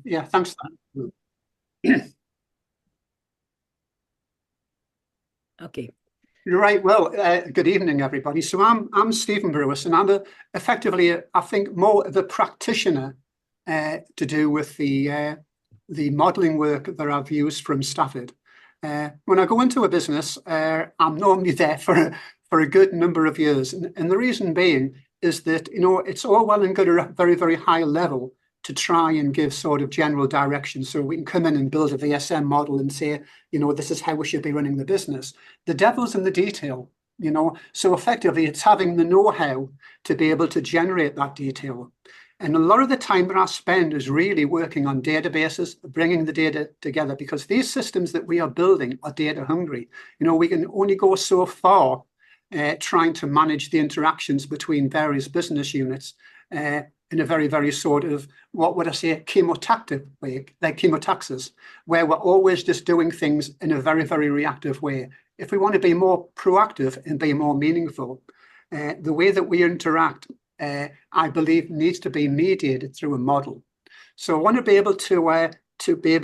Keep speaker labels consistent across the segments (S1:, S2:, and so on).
S1: Yeah, thanks for that.
S2: Okay.
S1: You're right. Well, good evening, everybody. So I'm J Brewis, and I'm effectively, I think, more of a practitioner to do with the modelling work that I've used from Stafford. When I go into a business, I'm normally there for a good number of years, and the reason being is that it's all well and good at a very, very high level to try and give sort of general direction, so we can come in and build a VSM model and say, this is how we should be running the business. The devil's in the detail, so effectively it's having the know-how to be able to generate that detail. And a lot of the time that I spend is really working on databases, bringing the data together, because these systems that we are building are data hungry. We can only go so far trying to manage the interactions between various business units in a very, very sort of, what would I say, chemotactic way, like chemotaxis, where we're always just doing things in a very, very reactive way. If we want to be more proactive and be more meaningful, the way that we interact, I believe, needs to be mediated through a model. So I want to be able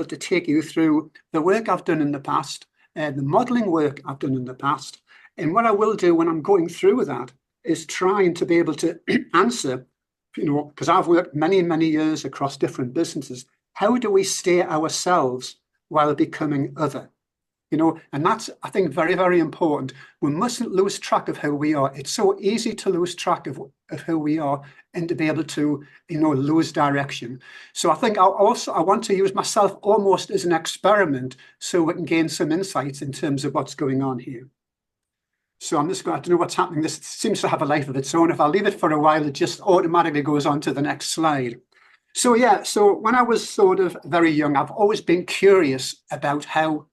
S1: to take you through the work I've done in the past, the modeling work I've done in the past. And what I will do when I'm going through that is trying to be able to answer, because I've worked many, many years across different businesses. How do we stay ourselves while becoming other? And that's, I think, very, very important. We mustn't lose track of who we are. It's so easy to lose track of who we are and to be able to, lose direction. So I think I want to use myself almost as an experiment so we can gain some insights in terms of what's going on here. So I'm just going, I don't know what's happening. This seems to have a life of its own. If I leave it for a while, it just automatically goes on to the next slide. So yeah, so when I was sort of very young, I've always been curious about how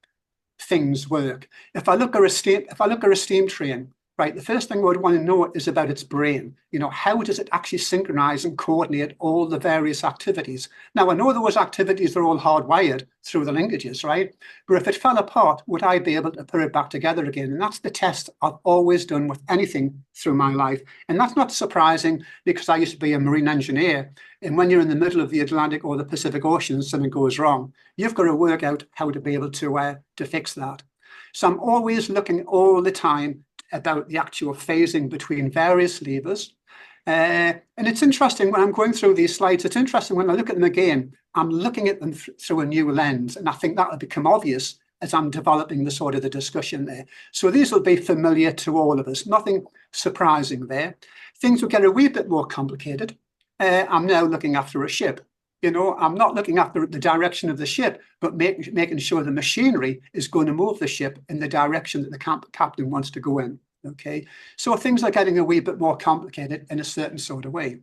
S1: things work. If I look at a steam train, right, the first thing I would want to know is about its brain. How does it actually synchronize and coordinate all the various activities? Now, I know those activities are all hardwired through the linkages, right? But if it fell apart, would I be able to put it back together again? And that's the test I've always done with anything through my life. And that's not surprising, because I used to be a marine engineer. And when you're in the middle of the Atlantic or the Pacific Ocean and something goes wrong, you've got to work out how to be able to fix that. So I'm always looking all the time about the actual phasing between various levers. And it's interesting when I'm going through these slides, it's interesting when I look at them again, I'm looking at them through a new lens. And I think that will become obvious as I'm developing the discussion there. So these will be familiar to all of us, nothing surprising there. Things will get a wee bit more complicated. I'm now looking after a ship. I'm not looking after the direction of the ship, but making sure the machinery is going to move the ship in the direction that the captain wants to go in. Okay, so things are getting a wee bit more complicated in a certain sort of way.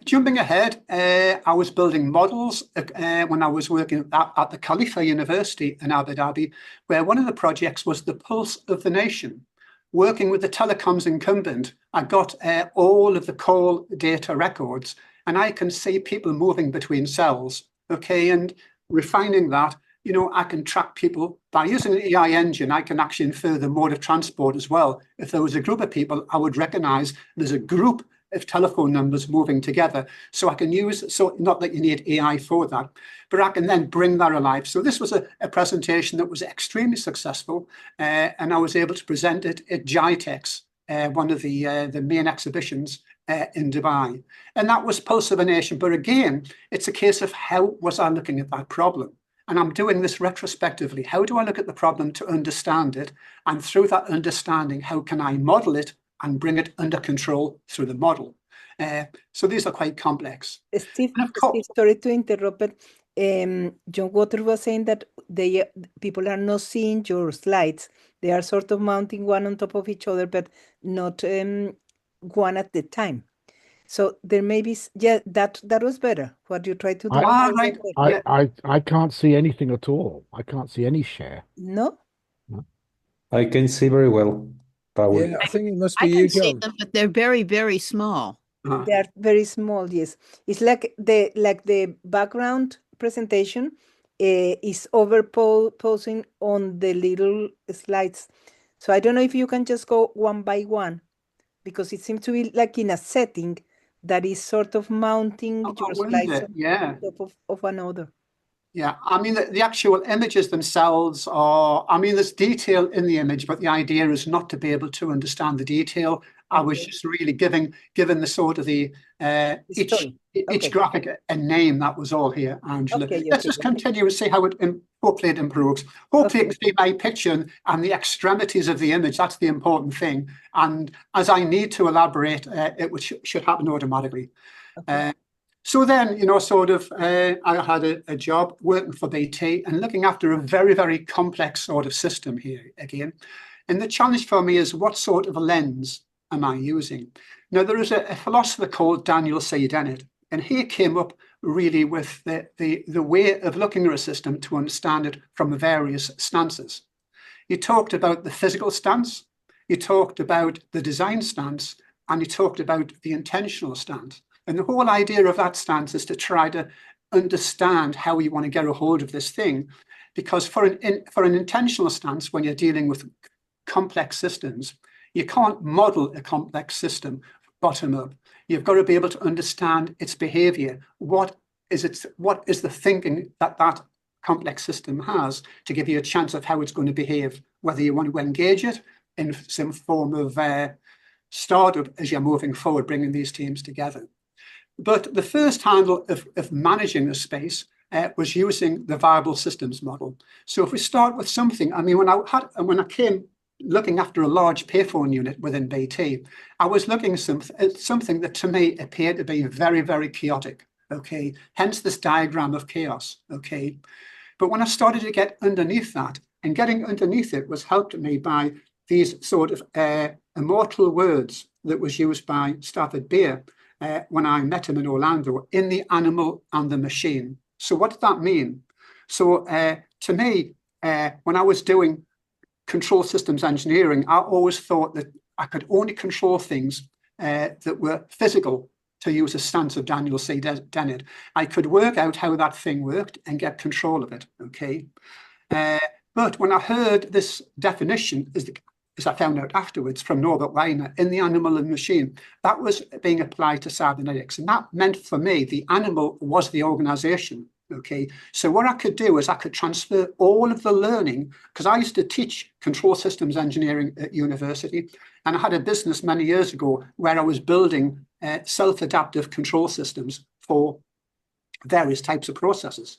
S1: Jumping ahead, I was building models when I was working at the Khalifa University in Abu Dhabi, where one of the projects was the pulse of the nation. Working with the telecoms incumbent, I got all of the call data records, and I can see people moving between cells, okay, and refining that. I can track people by using an AI engine. I can actually infer the mode of transport as well. If there was a group of people, I would recognize there's a group of telephone numbers moving together. So I can not that you need AI for that, but I can then bring that alive. So this was a presentation that was extremely successful, and I was able to present it at GITEX, one of the main exhibitions in Dubai. And that was Pulse of a Nation. But again, it's a case of how was I looking at that problem? And I'm doing this retrospectively. How do I look at the problem to understand it? And through that understanding, how can I model it and bring it under control through the model? So these are quite complex.
S2: Steve, sorry to interrupt, but John Water was saying that people are not seeing your slides. They are sort of mounting one on top of each other, but not one at the time. So there may be, that was better. What you tried to do.
S3: I can't see anything at all. I can't see any share.
S2: No?
S4: I can see very well, Raul.
S5: Yeah, I think it must be you,
S6: I can see
S5: John.
S6: them, but they're very, very small.
S2: They are very small, yes. It's like the background presentation is overposing on the little slides. So I don't know if you can just go one by one, because it seems to be like in a setting that is sort of mounting
S1: I
S2: your
S1: wonder,
S2: slides on
S1: yeah.
S2: top of another.
S1: Yeah, I mean, the actual images themselves are, I mean, there's detail in the image, but the idea is not to be able to understand the detail. I was
S2: Okay.
S1: just really given the sort of the
S2: Story.
S1: each
S2: Okay.
S1: graphic a name. That was all here, Angela.
S2: Okay,
S1: Let's
S2: okay,
S1: just
S2: okay.
S1: continue and see how it hopefully it improves. Hopefully you
S2: Okay.
S1: can see my picture and the extremities of the image. That's the important thing. And as I need to elaborate, should happen automatically.
S2: Okay.
S1: So then, I had a job working for BT and looking after a very, very complex sort of system here again. And the challenge for me is, what sort of a lens am I using? Now, there is a philosopher called Daniel C. Dennett, and he came up really with the way of looking at a system to understand it from various stances. He talked about the physical stance, he talked about the design stance, and he talked about the intentional stance. And the whole idea of that stance is to try to understand how you want to get a hold of this thing. Because for an intentional stance, when you're dealing with complex systems, you can't model a complex system bottom up. You've got to be able to understand its behavior. What is the thinking that complex system has, to give you a chance of how it's going to behave, whether you want to engage it in some form of startup as you're moving forward, bringing these teams together. But the first handle of managing the space was using the viable systems model. So if we start with something, I mean, when I came looking after a large payphone unit within BT, I was looking at something that to me appeared to be very, very chaotic. Okay, hence this diagram of chaos. Okay, but when I started to get underneath that, and getting underneath it was helped me by these sort of immortal words that was used by Stafford Beer when I met him in Orlando, in the animal and the machine. So what did that mean? So to me, when I was doing control systems engineering, I always thought that I could only control things that were physical, to use a stance of Daniel C. Dennett. I could work out how that thing worked and get control of it, okay? But when I heard this definition, as I found out afterwards from Norbert Weiner, in the animal and machine, that was being applied to cybernetics. And that meant for me, the animal was the organization. Okay, so what I could do is I could transfer all of the learning, because I used to teach control systems engineering at university, and I had a business many years ago where I was building self-adaptive control systems for various types of processes.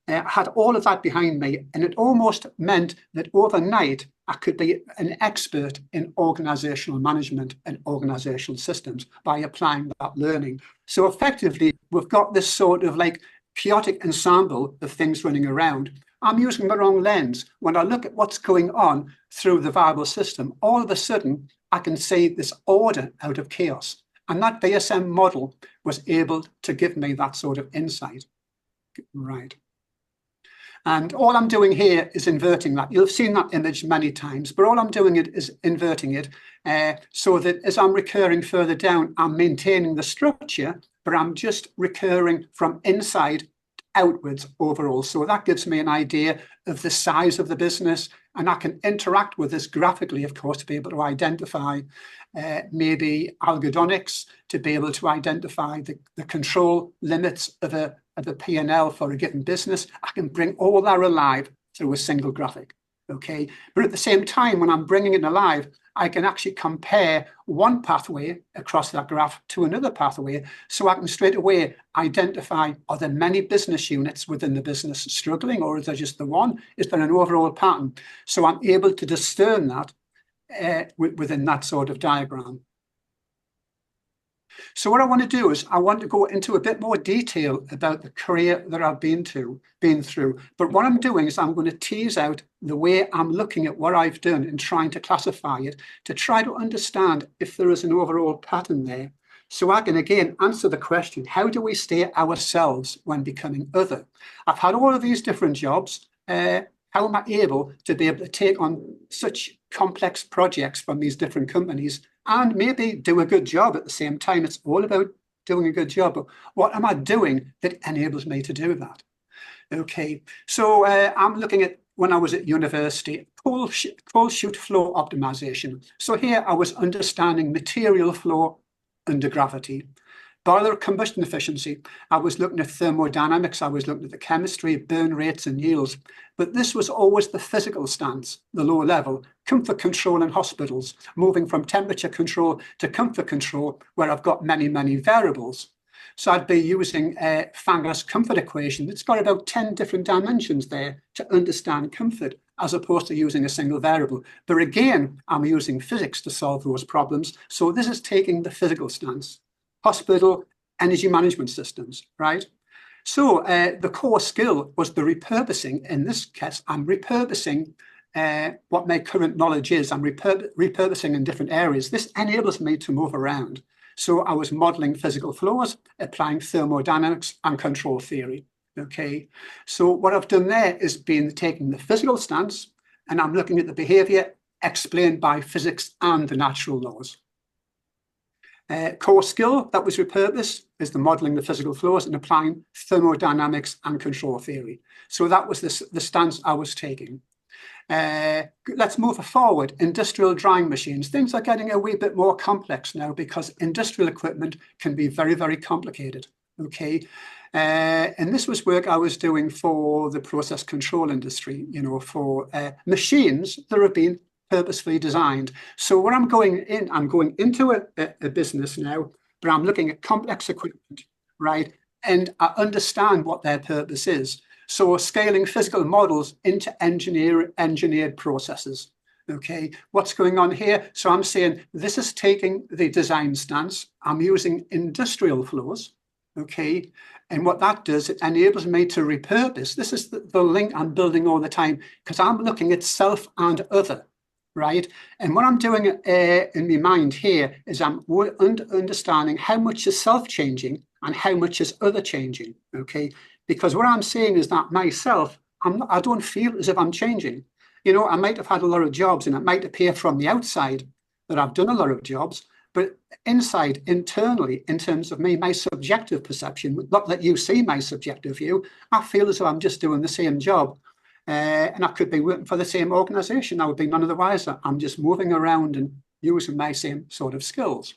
S1: I had all of that behind me, and it almost meant that overnight I could be an expert in organizational management and organizational systems by applying that learning. So effectively, we've got this sort of like chaotic ensemble of things running around. I'm using the wrong lens. When I look at what's going on through the viable system, all of a sudden, I can see this order out of chaos. And that BSM model was able to give me that sort of insight. Right. And all I'm doing here is inverting that. You'll have seen that image many times, but all I'm doing is inverting it so that as I'm recurring further down, I'm maintaining the structure, but I'm just recurring from inside outwards overall. So that gives me an idea of the size of the business, and I can interact with this graphically, of course, to be able to identify maybe algorithmics, to be able to identify the control limits of a P&L for a given business. I can bring all that alive through a single graphic. Okay, but at the same time, when I'm bringing it alive, I can actually compare one pathway across that graph to another pathway, so I can straight away identify, are there many business units within the business struggling, or is there just the one? Is there an overall pattern? So I'm able to discern that within that sort of diagram. So what I want to do is I want to go into a bit more detail about the career that I've been through. But what I'm doing is I'm going to tease out the way I'm looking at what I've done and trying to classify it, to try to understand if there is an overall pattern there. So I can again answer the question, how do we stay ourselves when becoming other? I've had all of these different jobs. How am I able to be able to take on such complex projects from these different companies and maybe do a good job at the same time? It's all about doing a good job. But what am I doing that enables me to do that? Okay, so I'm looking at when I was at university, cold shoot flow optimization. So here I was understanding material flow under gravity. Boiler combustion efficiency, I was looking at thermodynamics, I was looking at the chemistry, burn rates and yields. But this was always the physical stance, the low level, comfort control in hospitals, moving from temperature control to comfort control, where I've got many, many variables. So I'd be using a Fanger's comfort equation. It's got about 10 different dimensions there to understand comfort, as opposed to using a single variable. But again, I'm using physics to solve those problems. So this is taking the physical stance. Hospital energy management systems, right? So the core skill was the repurposing. In this case, I'm repurposing what my current knowledge is. I'm repurposing in different areas. This enables me to move around. So I was modeling physical flows, applying thermodynamics and control theory. Okay, so what I've done there is been taking the physical stance, and I'm looking at the behavior explained by physics and the natural laws. Core skill that was repurposed is the modeling the physical flows and applying thermodynamics and control theory. So that was the stance I was taking. Let's move forward. Industrial drying machines. Things are getting a wee bit more complex now because industrial equipment can be very, very complicated. Okay. And this was work I was doing for the process control industry, you know, for machines that have been purposefully designed. So when I'm going into a business now, but I'm looking at complex equipment, right? And I understand what their purpose is. So scaling physical models into engineered processes. Okay, what's going on here? So I'm saying this is taking the design stance. I'm using industrial flows. Okay, and what that does, it enables me to repurpose. This is the link I'm building all the time because I'm looking at self and other, right? And what I'm doing in my mind here is I'm understanding how much is self changing and how much is other changing. Okay, because what I'm saying is that myself, I don't feel as if I'm changing. You know, I might have had a lot of jobs and it might appear from the outside that I've done a lot of jobs, but inside, internally, in terms of me, my subjective perception, not that you see my subjective view, I feel as though I'm just doing the same job. And I could be working for the same organization. I would be none of the wiser. I'm just moving around and using my same sort of skills.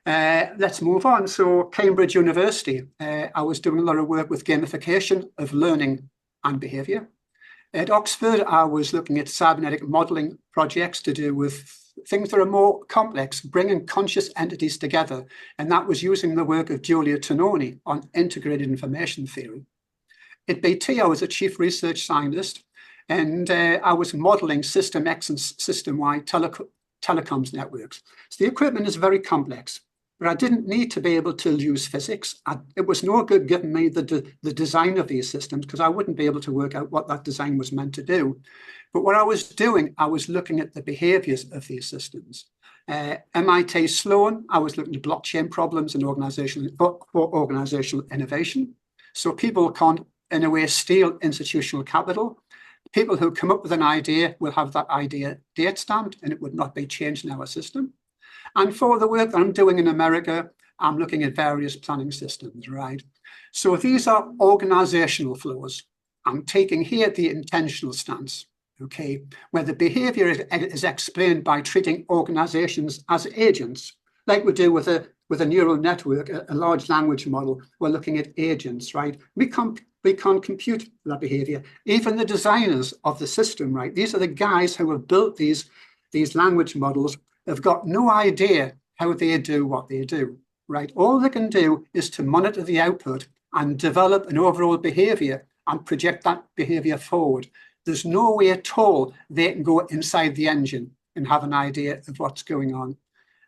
S1: Let's move on. So Cambridge University, I was doing a lot of work with gamification of learning and behavior. At Oxford, I was looking at cybernetic modeling projects to do with things that are more complex, bringing conscious entities together. And that was using the work of Giulio Tononi on integrated information theory. At BT, I was a chief research scientist, and I was modeling System X and System Y telecoms networks. So the equipment is very complex, but I didn't need to be able to use physics. It was no good giving me the design of these systems because I wouldn't be able to work out what that design was meant to do. But what I was doing, I was looking at the behaviors of these systems. MIT Sloan, I was looking at blockchain problems and organizational innovation. So people can't, in a way, steal institutional capital. People who come up with an idea will have that idea date stamped and it would not be changed in our system. And for the work that I'm doing in America, I'm looking at various planning systems, right? So these are organizational flows. I'm taking here the intentional stance, okay, where the behavior is explained by treating organizations as agents, like we do with a neural network, a large language model. We're looking at agents, right? We can't compute that behavior. Even the designers of the system, right? These are the guys who have built these language models, have got no idea how they do what they do, right? All they can do is to monitor the output and develop an overall behavior and project that behavior forward. There's no way at all they can go inside the engine and have an idea of what's going on.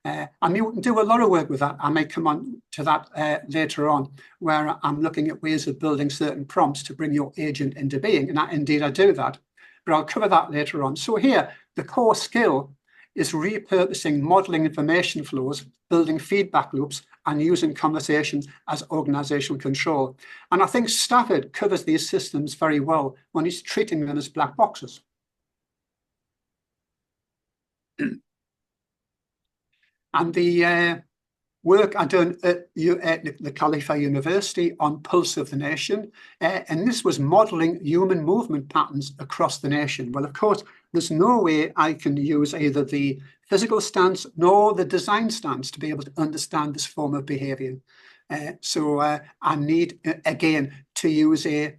S1: I mean, we can do a lot of work with that. I may come on to that later on, where I'm looking at ways of building certain prompts to bring your agent into being. And indeed, I do that, but I'll cover that later on. So here, the core skill is repurposing modeling information flows, building feedback loops, and using conversation as organizational control. And I think Stafford covers these systems very well when he's treating them as black boxes. And the work I done at the Khalifa University on Pulse of the Nation, and this was modeling human movement patterns across the nation. Well, of course, there's no way I can use either the physical stance nor the design stance to be able to understand this form of behavior. So I need, again, to use a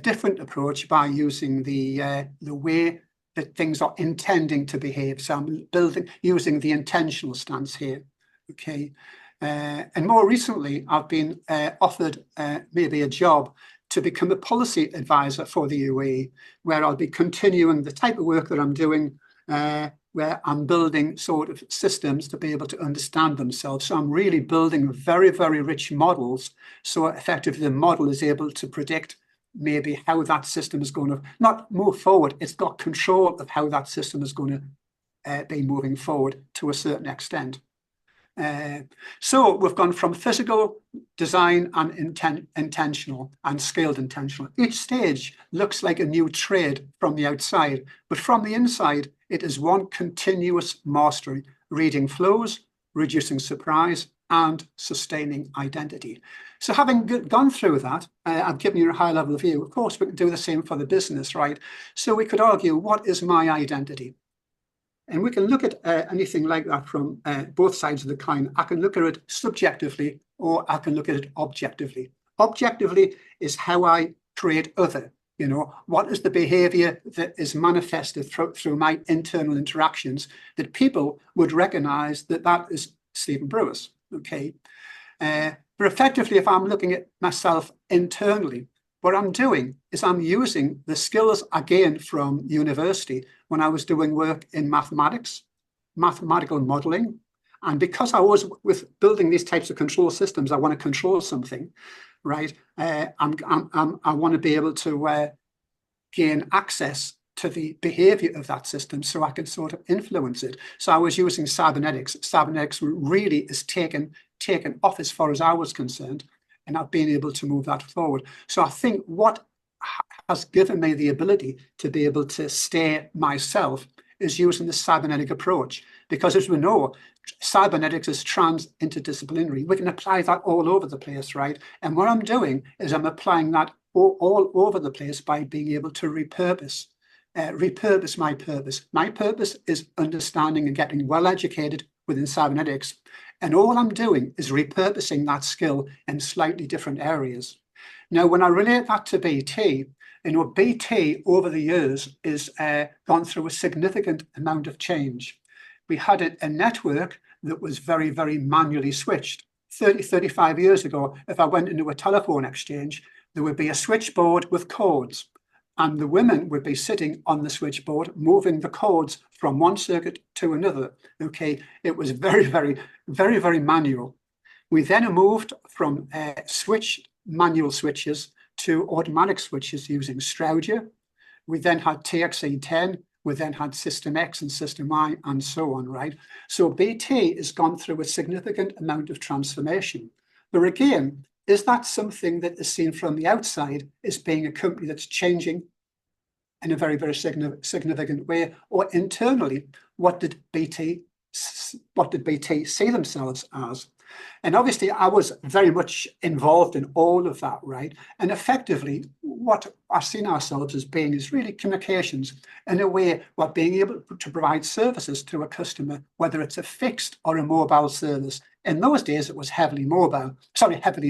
S1: different approach by using the way that things are intending to behave. So I'm using the intentional stance here. Okay. And more recently, I've been offered maybe a job to become a policy advisor for the UAE, where I'll be continuing the type of work that I'm doing, where I'm building sort of systems to be able to understand themselves. So I'm really building very, very rich models. So effectively, the model is able to predict maybe how that system is going to not move forward. It's got control of how that system is going to be moving forward to a certain extent. So we've gone from physical, design, and intentional, and scaled intentional. Each stage looks like a new trade from the outside, but from the inside, it is one continuous mastery, reading flows, reducing surprise, and sustaining identity. So having gone through that, I've given you a high-level view. Of course, we can do the same for the business, right? So we could argue, what is my identity? And we can look at anything like that from both sides of the coin. I can look at it subjectively, or I can look at it objectively. Objectively is how I create other. You know, what is the behavior that is manifested through my internal interactions that people would recognize that that is Stephen Brewis, okay? But effectively, if I'm looking at myself internally, what I'm doing is I'm using the skills I gained from university when I was doing work in mathematics, mathematical modeling. And because I was with building these types of control systems, I want to control something, right? I want to be able to gain access to the behavior of that system so I can sort of influence it. So I was using cybernetics. Cybernetics really is taken off as far as I was concerned, and I've been able to move that forward. So I think what has given me the ability to be able to stay myself is using the cybernetic approach, because as we know, cybernetics is trans-interdisciplinary. We can apply that all over the place, right? And what I'm doing is I'm applying that all over the place by being able to repurpose my purpose. My purpose is understanding and getting well educated within cybernetics. And all I'm doing is repurposing that skill in slightly different areas. Now, when I relate that to BT, you know, BT over the years is gone through a significant amount of change. We had a network that was very, very manually switched. 35 years ago, if I went into a telephone exchange, there would be a switchboard with codes, and the women would be sitting on the switchboard, moving the codes from one circuit to another. Okay, it was very, very, very, very manual. We then moved from manual switches to automatic switches using Strauger. We then had TXE10. We then had System X and System I, and so on, right? So BT has gone through a significant amount of transformation. But again, is that something that is seen from the outside as being a company that's changing in a very, very significant way? Or internally, what did BT see themselves as? And obviously, I was very much involved in all of that, right? And effectively, what I've seen ourselves as being is really communications in a way, what being able to provide services to a customer, whether it's a fixed or a mobile service. In those days, it was heavily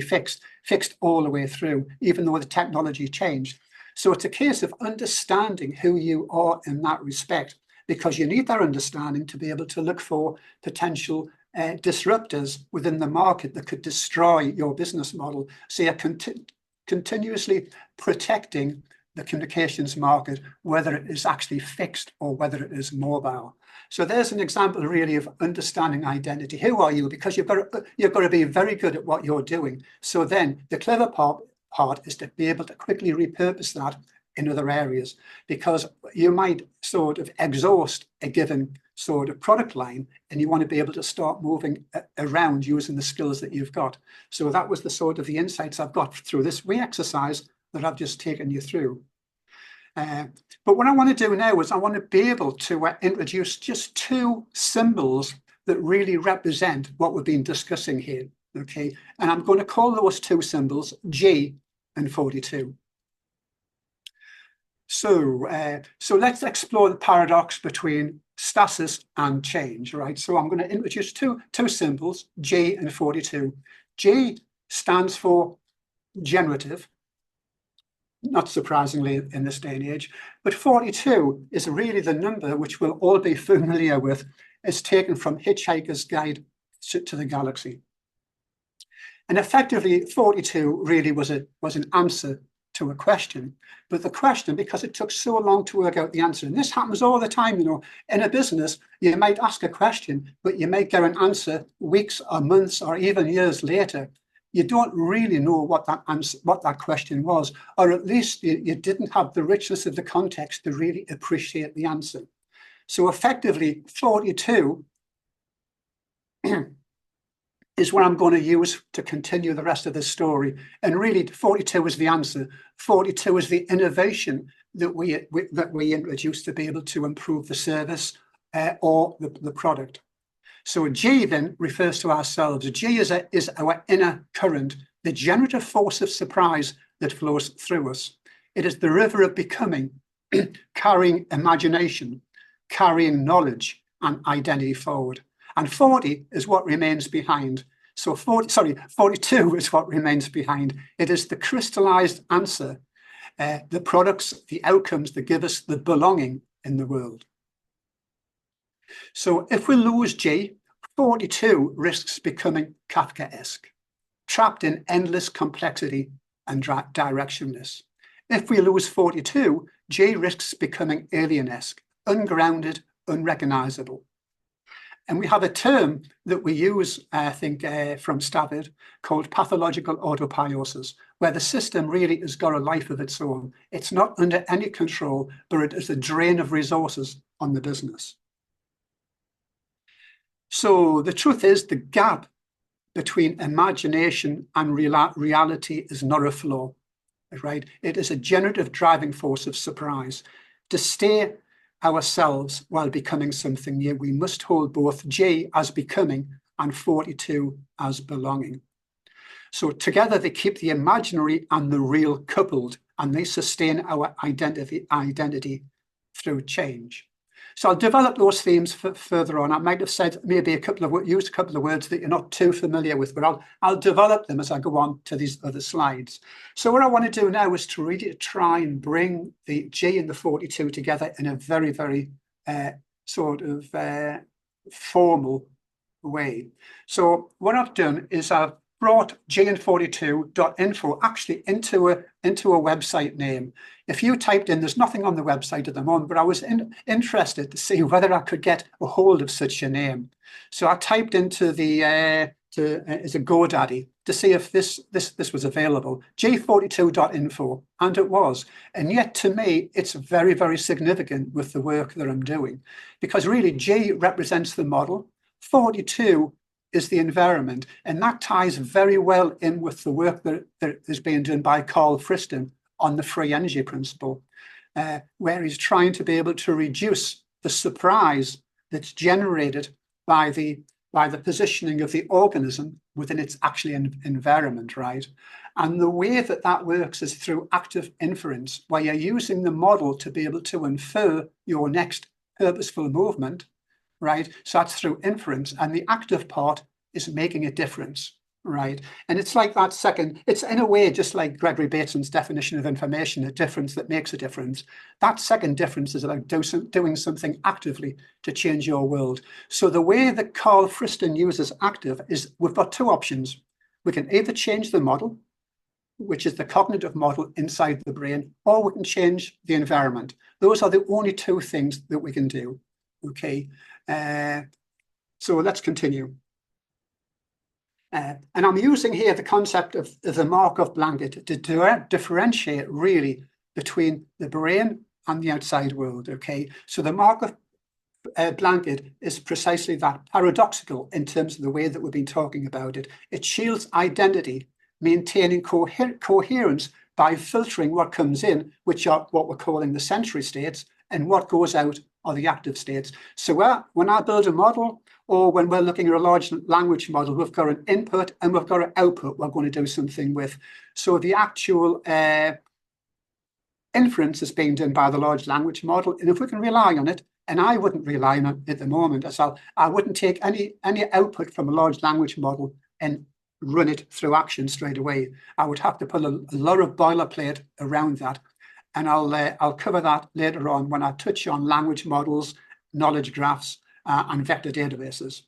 S1: fixed all the way through, even though the technology changed. So it's a case of understanding who you are in that respect, because you need that understanding to be able to look for potential disruptors within the market that could destroy your business model. So you're continuously protecting the communications market, whether it is actually fixed or whether it is mobile. So there's an example really of understanding identity. Who are you? Because you've got to be very good at what you're doing. So then the clever part is to be able to quickly repurpose that in other areas, because you might sort of exhaust a given sort of product line and you want to be able to start moving around using the skills that you've got. So that was the sort of the insights I've got through this wee exercise that I've just taken you through. But what I want to do now is I want to be able to introduce just two symbols that really represent what we've been discussing here. Okay, and I'm going to call those two symbols G and 42. So let's explore the paradox between stasis and change, right? So I'm going to introduce two symbols, G and 42. G stands for generative, not surprisingly in this day and age, but 42 is really the number which we'll all be familiar with. It's taken from Hitchhiker's Guide to the Galaxy. And effectively, 42 really was an answer to a question. But the question, because it took so long to work out the answer, and this happens all the time, you know, in a business, you might ask a question, but you might get an answer weeks or months or even years later. You don't really know what that answer, what that question was, or at least you didn't have the richness of the context to really appreciate the answer. So effectively, 42 is what I'm going to use to continue the rest of the story. And really, 42 is the answer. 42 is the innovation that we introduced to be able to improve the service or the product. So G then refers to ourselves. G is our inner current, the generative force of surprise that flows through us. It is the river of becoming, carrying imagination, carrying knowledge and identity forward. And 40 is what remains behind. So 42 is what remains behind. It is the crystallized answer, the products, the outcomes that give us the belonging in the world. So if we lose G, 42 risks becoming Kafkaesque, trapped in endless complexity and directionless. If we lose 42, J risks becoming alienesque, ungrounded, unrecognizable. And we have a term that we use, I think, from Stafford called pathological autopiosis, where the system really has got a life of its own. It's not under any control, but it is a drain of resources on the business. So the truth is, the gap between imagination and reality is not a flaw, right? It is a generative driving force of surprise. To stay ourselves while becoming something new, we must hold both J as becoming and 42 as belonging. So together they keep the imaginary and the real coupled, and they sustain our identity through change. So I'll develop those themes further on. I might have said maybe used a couple of words that you're not too familiar with, but I'll develop them as I go on to these other slides. So what I want to do now is to really try and bring the G and the 42 together in a very, very sort of formal way. So what I've done is I've brought jn42.info actually into a website name. If you typed in, there's nothing on the website at the moment, but I was interested to see whether I could get a hold of such a name. So I typed into the as a GoDaddy to see if this was available, j42.info, and it was. And yet to me, it's very, very significant with the work that I'm doing, because really J represents the model, 42 is the environment, and that ties very well in with the work that is being done by Carl Friston on the free energy principle, where he's trying to be able to reduce the surprise that's generated by the positioning of the organism within its actually environment, right? And the way that that works is through active inference, where you're using the model to be able to infer your next purposeful movement, right? So that's through inference, and the active part is making a difference, right? And it's like that second, it's in a way just like Gregory Bateson's definition of information, a difference that makes a difference. That second difference is about doing something actively to change your world. So the way that Carl Friston uses active is we've got two options. We can either change the model, which is the cognitive model inside the brain, or we can change the environment. Those are the only two things that we can do, okay? So let's continue. And I'm using here the concept of the Markov blanket to differentiate really between the brain and the outside world, okay? So the Markov blanket is precisely that, paradoxical in terms of the way that we've been talking about it. It shields identity, maintaining coherence by filtering what comes in, which are what we're calling the sensory states, and what goes out are the active states. So when I build a model, or when we're looking at a large language model, we've got an input and we've got an output we're going to do something with. So the actual inference is being done by the large language model. And if we can rely on it, And I wouldn't rely on it at the moment, as I wouldn't take any output from a large language model and run it through action straight away. I would have to put a lot of boilerplate around that. And I'll cover that later on when I touch on language models, knowledge graphs, and vector databases.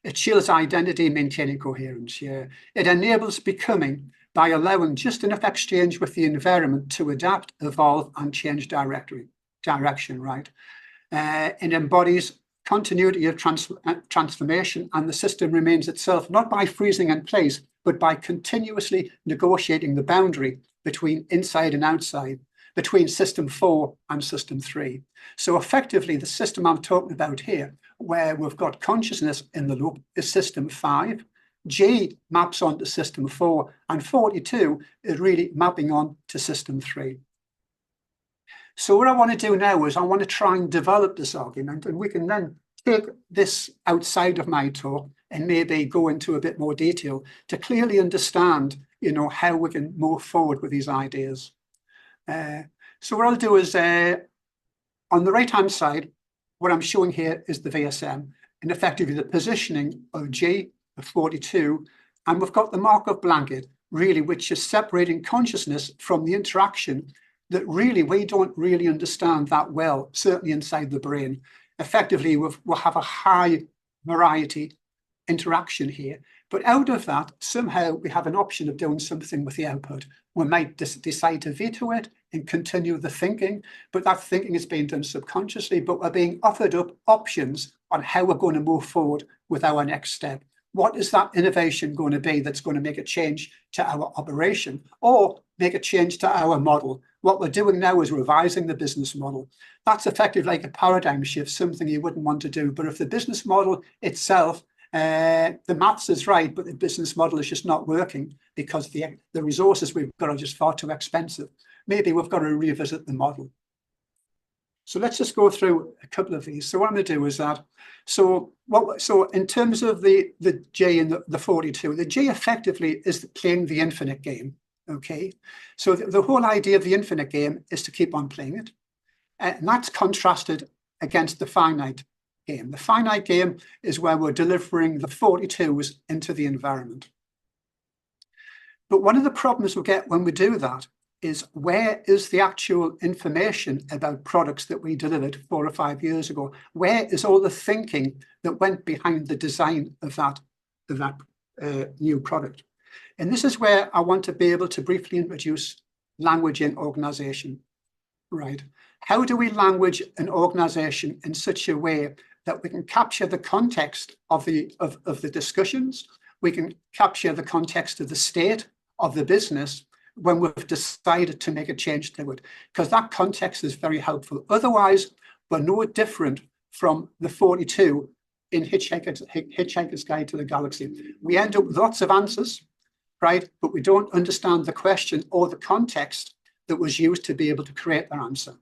S1: It shields identity, maintaining coherence. Yeah. It enables becoming by allowing just enough exchange with the environment to adapt, evolve, and change direction, right? It embodies continuity of transformation, and the system remains itself, not by freezing in place, but by continuously negotiating the boundary between inside and outside, between system 4 and system 3. So effectively, the system I'm talking about here, where we've got consciousness in the loop, is system 5. J maps onto system 4, and 42 is really mapping on to system 3. So what I want to do now is I want to try and develop this argument, and we can then take this outside of my talk and maybe go into a bit more detail to clearly understand, how we can move forward with these ideas. So what I'll do is on the right-hand side, what I'm showing here is the VSM, and effectively the positioning of J of 42, and we've got the Markov blanket, really, which is separating consciousness from the interaction that really we don't really understand that well, certainly inside the brain. Effectively, we'll have a high variety interaction here, but out of that, somehow we have an option of doing something with the output. We might decide to veto it and continue the thinking, but that thinking is being done subconsciously, but we're being offered up options on how we're going to move forward with our next step. What is that innovation going to be that's going to make a change to our operation or make a change to our model? What we're doing now is revising the business model. That's effectively like a paradigm shift, something you wouldn't want to do. But if the business model itself, the maths is right, but the business model is just not working because the resources we've got are just far too expensive, maybe we've got to revisit the model. So let's just go through a couple of these. So what I'm going to do is that, so in terms of the J and the 42, the J effectively is playing the infinite game. Okay, so the whole idea of the infinite game is to keep on playing it, and that's contrasted against the finite game. The finite game is where we're delivering the 42s into the environment. But one of the problems we get when we do that is, where is the actual information about products that we delivered 4 or 5 years ago? Where is all the thinking that went behind the design of that new product? And this is where I want to be able to briefly introduce language in organization, right? How do we language an organization in such a way that we can capture the context of the discussions, we can capture the context of the state of the business when we've decided to make a change to it, because that context is very helpful. Otherwise, we're no different from the 42 in Hitchhiker's Guide to the Galaxy. We end up with lots of answers, right? But we don't understand the question or the context that was used to be able to create that answer.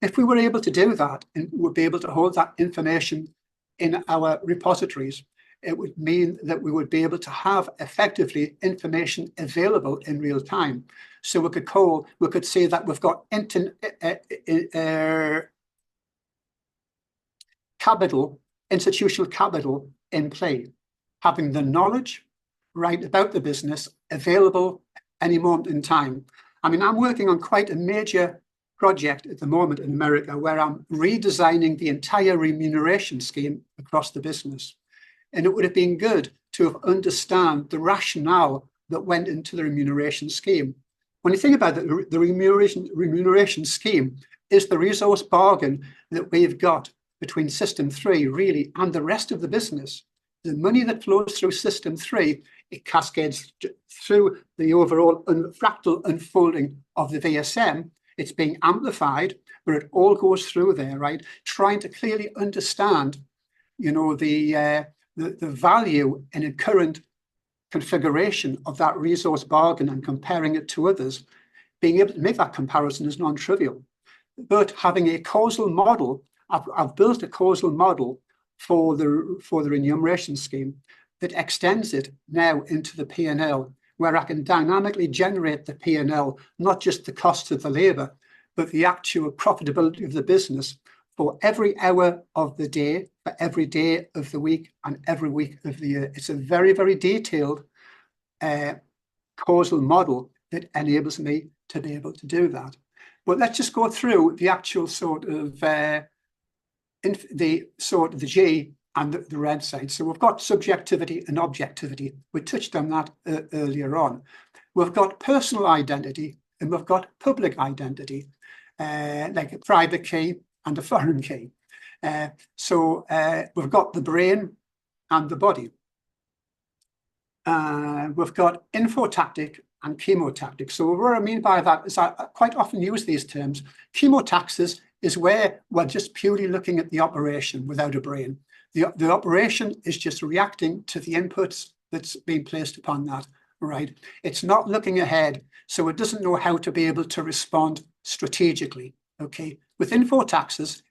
S1: If we were able to do that and would be able to hold that information in our repositories, it would mean that we would be able to have effectively information available in real time. So we could say that we've got institutional capital in play, having the knowledge, right, about the business available any moment in time. I mean, I'm working on quite a major project at the moment in America where I'm redesigning the entire remuneration scheme across the business. And it would have been good to understand the rationale that went into the remuneration scheme. When you think about it, the remuneration scheme is the resource bargain that we've got between System 3, really, and the rest of the business. The money that flows through System 3, it cascades through the overall fractal unfolding of the VSM. It's being amplified, but it all goes through there, right? Trying to clearly understand, the value in a current configuration of that resource bargain and comparing it to others. Being able to make that comparison is non-trivial. But having a causal model, I've built a causal model for the remuneration scheme that extends it now into the P&L, where I can dynamically generate the P&L, not just the cost of the labor, but the actual profitability of the business for every hour of the day, for every day of the week, and every week of the year. It's a very, very detailed causal model that enables me to be able to do that. But let's just go through the actual sort of the J and the red side. So we've got subjectivity and objectivity. We touched on that earlier on. We've got personal identity and we've got public identity, like a private key and a foreign key. So we've got the brain and the body. We've got infotactic and chemotactic. So what I mean by that is I quite often use these terms. Chemotaxis is where we're just purely looking at the operation without a brain. The operation is just reacting to the inputs that's being placed upon that, right? It's not looking ahead, so it doesn't know how to be able to respond strategically, okay? With infotaxis,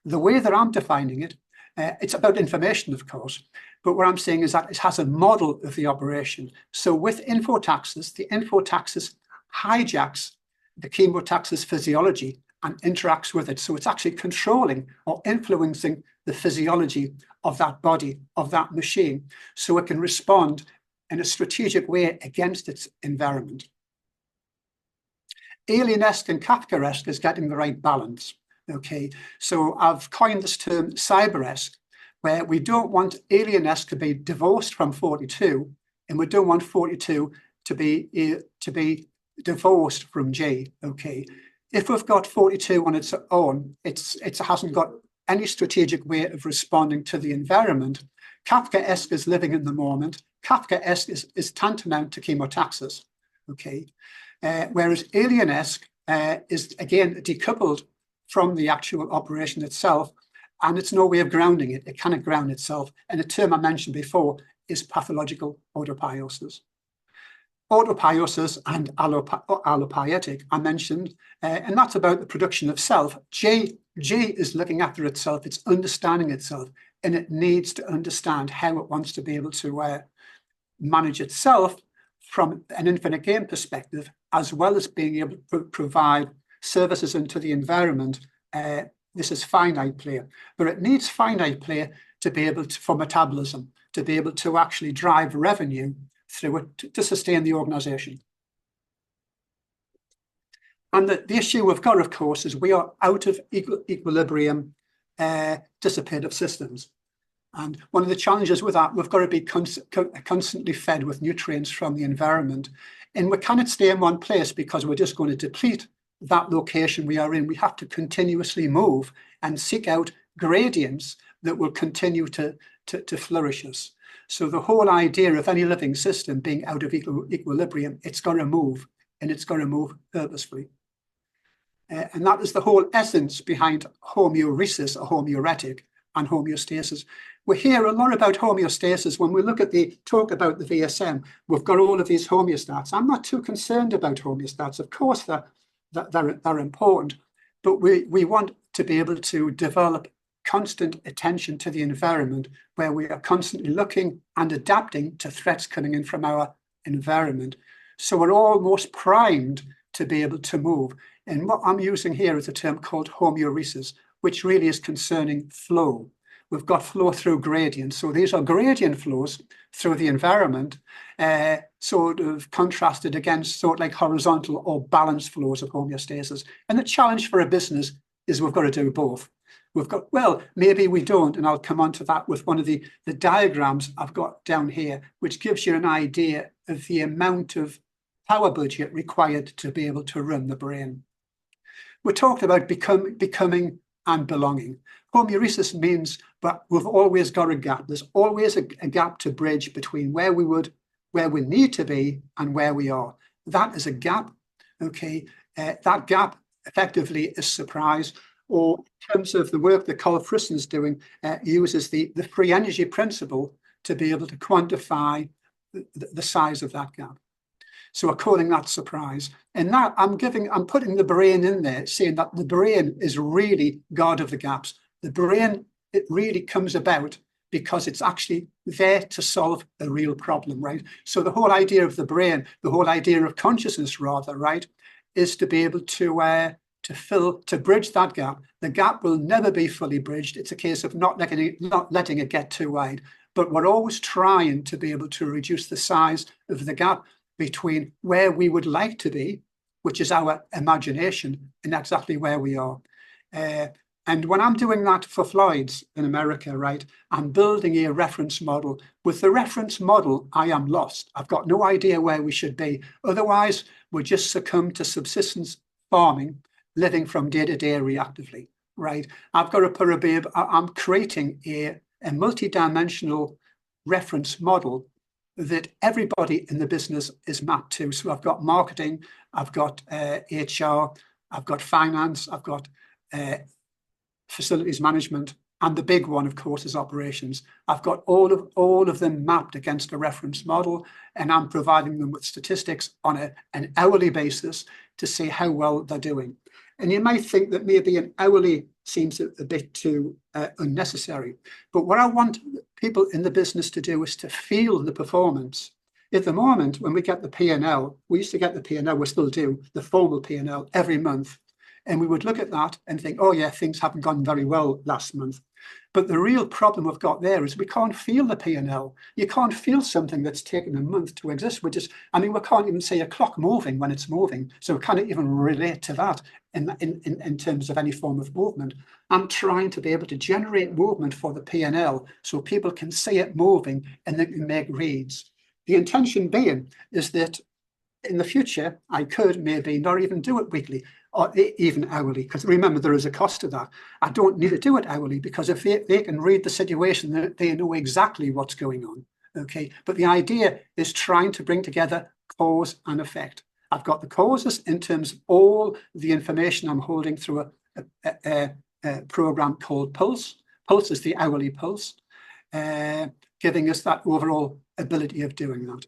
S1: the way that I'm defining it, it's about information, of course, but what I'm saying is that it has a model of the operation. So with infotaxis, the infotaxis hijacks the chemotaxis physiology and interacts with it. So it's actually controlling or influencing the physiology of that body, of that machine, so it can respond in a strategic way against its environment. Alien-esque and Kafkaesque is getting the right balance. Okay, so I've coined this term cyber-esque, where we don't want alien-esque to be divorced from 42, and we don't want 42 to be divorced from J. Okay, if we've got 42 on its own, it hasn't got any strategic way of responding to the environment. Kafkaesque is living in the moment. Kafkaesque is tantamount to chemotaxis. Okay, whereas alien-esque is again decoupled from the actual operation itself, and it's no way of grounding it. It cannot ground itself. And a term I mentioned before is pathological autopiosis. Autopiosis and allopietic I mentioned, and that's about the production of self. J is looking after itself, it's understanding itself, and it needs to understand how it wants to be able to manage itself from an infinite game perspective, as well as being able to provide services into the environment. This is finite play, but it needs finite play to be able to, for metabolism, to be able to actually drive revenue through it to sustain the organization. And the issue we've got, of course, is we are out of equilibrium dissipative systems. And one of the challenges with that, we've got to be constantly fed with nutrients from the environment. And we cannot stay in one place because we're just going to deplete that location we are in. We have to continuously move and seek out gradients that will continue to flourish us. So the whole idea of any living system being out of equilibrium, it's got to move, and it's got to move purposefully. And that is the whole essence behind homeoresis, or homeoretic, and homeostasis. We hear a lot about homeostasis. When we look at talk about the VSM, we've got all of these homeostats. I'm not too concerned about homeostats. Of course, they're important, but we want to be able to develop constant attention to the environment, where we are constantly looking and adapting to threats coming in from our environment. So we're almost primed to be able to move. And what I'm using here is a term called homeoresis, which really is concerning flow. We've got flow through gradients. So these are gradient flows through the environment, sort of contrasted against sort of like horizontal or balanced flows of homeostasis. And the challenge for a business is we've got to do both. We've got, well, maybe we don't, and I'll come on to that with one of the diagrams I've got down here, which gives you an idea of the amount of power budget required to be able to run the brain. We talked about becoming and belonging. Homeoresis means, but we've always got a gap. There's always a gap to bridge between where we need to be and where we are. That is a gap. Okay, that gap effectively is surprise. Or in terms of the work that Carl Frisson is doing, uses the free energy principle to be able to quantify the size of that gap. So we're calling that surprise. And that I'm putting the brain in there, saying that the brain is really God of the gaps. The brain, it really comes about because it's actually there to solve a real problem, right? So the whole idea of the brain, the whole idea of consciousness rather, right, is to be able to to bridge that gap. The gap will never be fully bridged. It's a case of not letting it get too wide. But we're always trying to be able to reduce the size of the gap between where we would like to be, which is our imagination, and exactly where we are. And when I'm doing that for Floyd's in America, right, I'm building a reference model. With the reference model, I am lost. I've got no idea where we should be. Otherwise, we just succumb to subsistence farming, living from day to day reactively, right? I've got to put a babe. I'm creating a multi-dimensional reference model that everybody in the business is mapped to. So I've got marketing, I've got HR, I've got finance, I've got facilities management, and the big one, of course, is operations. I've got all of them mapped against a reference model, and I'm providing them with statistics on an hourly basis to see how well they're doing. And you might think that maybe an hourly seems a bit too unnecessary, but what I want people in the business to do is to feel the performance. At the moment, when we get the P&L, we used to get the P&L, we still do, the formal P&L every month. And we would look at that and think, oh yeah, things haven't gone very well last month. But the real problem we've got there is we can't feel the P&L. You can't feel something that's taken a month to exist. We can't even see a clock moving when it's moving. So we can't even relate to that in terms of any form of movement. I'm trying to be able to generate movement for the P&L so people can see it moving and they can make reads. The intention being is that in the future, I could maybe not even do it weekly or even hourly, because remember, there is a cost to that. I don't need to do it hourly because if they can read the situation, they know exactly what's going on. Okay, but the idea is trying to bring together cause and effect. I've got the causes in terms of all the information I'm holding through a program called Pulse. Pulse is the hourly pulse, giving us that overall ability of doing that.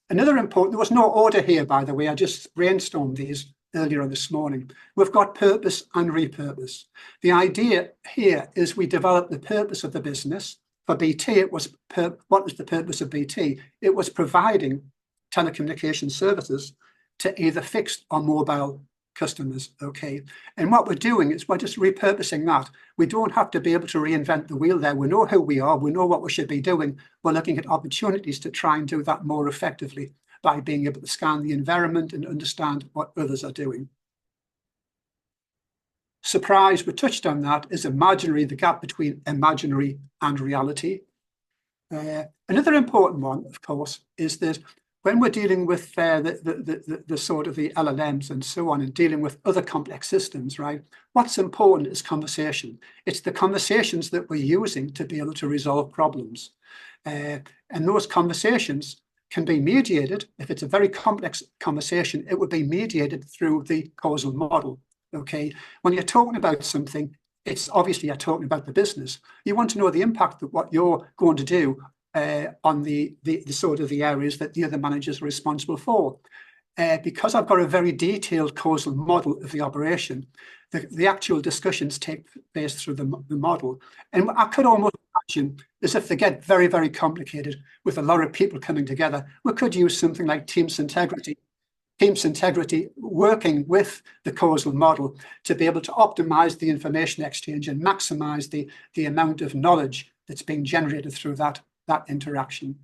S1: Another important, there was no order here, by the way, I just brainstormed these earlier on this morning. We've got purpose and repurpose. The idea here is we develop the purpose of the business. For BT, it was what was the purpose of BT? It was providing telecommunication services to either fixed or mobile customers, okay? And what we're doing is we're just repurposing that. We don't have to be able to reinvent the wheel there. We know who we are. We know what we should be doing. We're looking at opportunities to try and do that more effectively by being able to scan the environment and understand what others are doing. Surprise, we touched on that, is imaginary, the gap between imaginary and reality. Another important one, of course, is that when we're dealing with the sort of the LLMs and so on, and dealing with other complex systems, right? What's important is conversation. It's the conversations that we're using to be able to resolve problems. And those conversations can be mediated. If it's a very complex conversation, it would be mediated through the causal model, okay? When you're talking about something, it's obviously you're talking about the business. You want to know the impact of what you're going to do on the sort of the areas that the other managers are responsible for. Because I've got a very detailed causal model of the operation, the actual discussions take place through the model. And I could almost imagine, as if they get very, very complicated with a lot of people coming together, we could use something like Teams Integrity working with the causal model to be able to optimize the information exchange and maximize the amount of knowledge that's being generated through that interaction.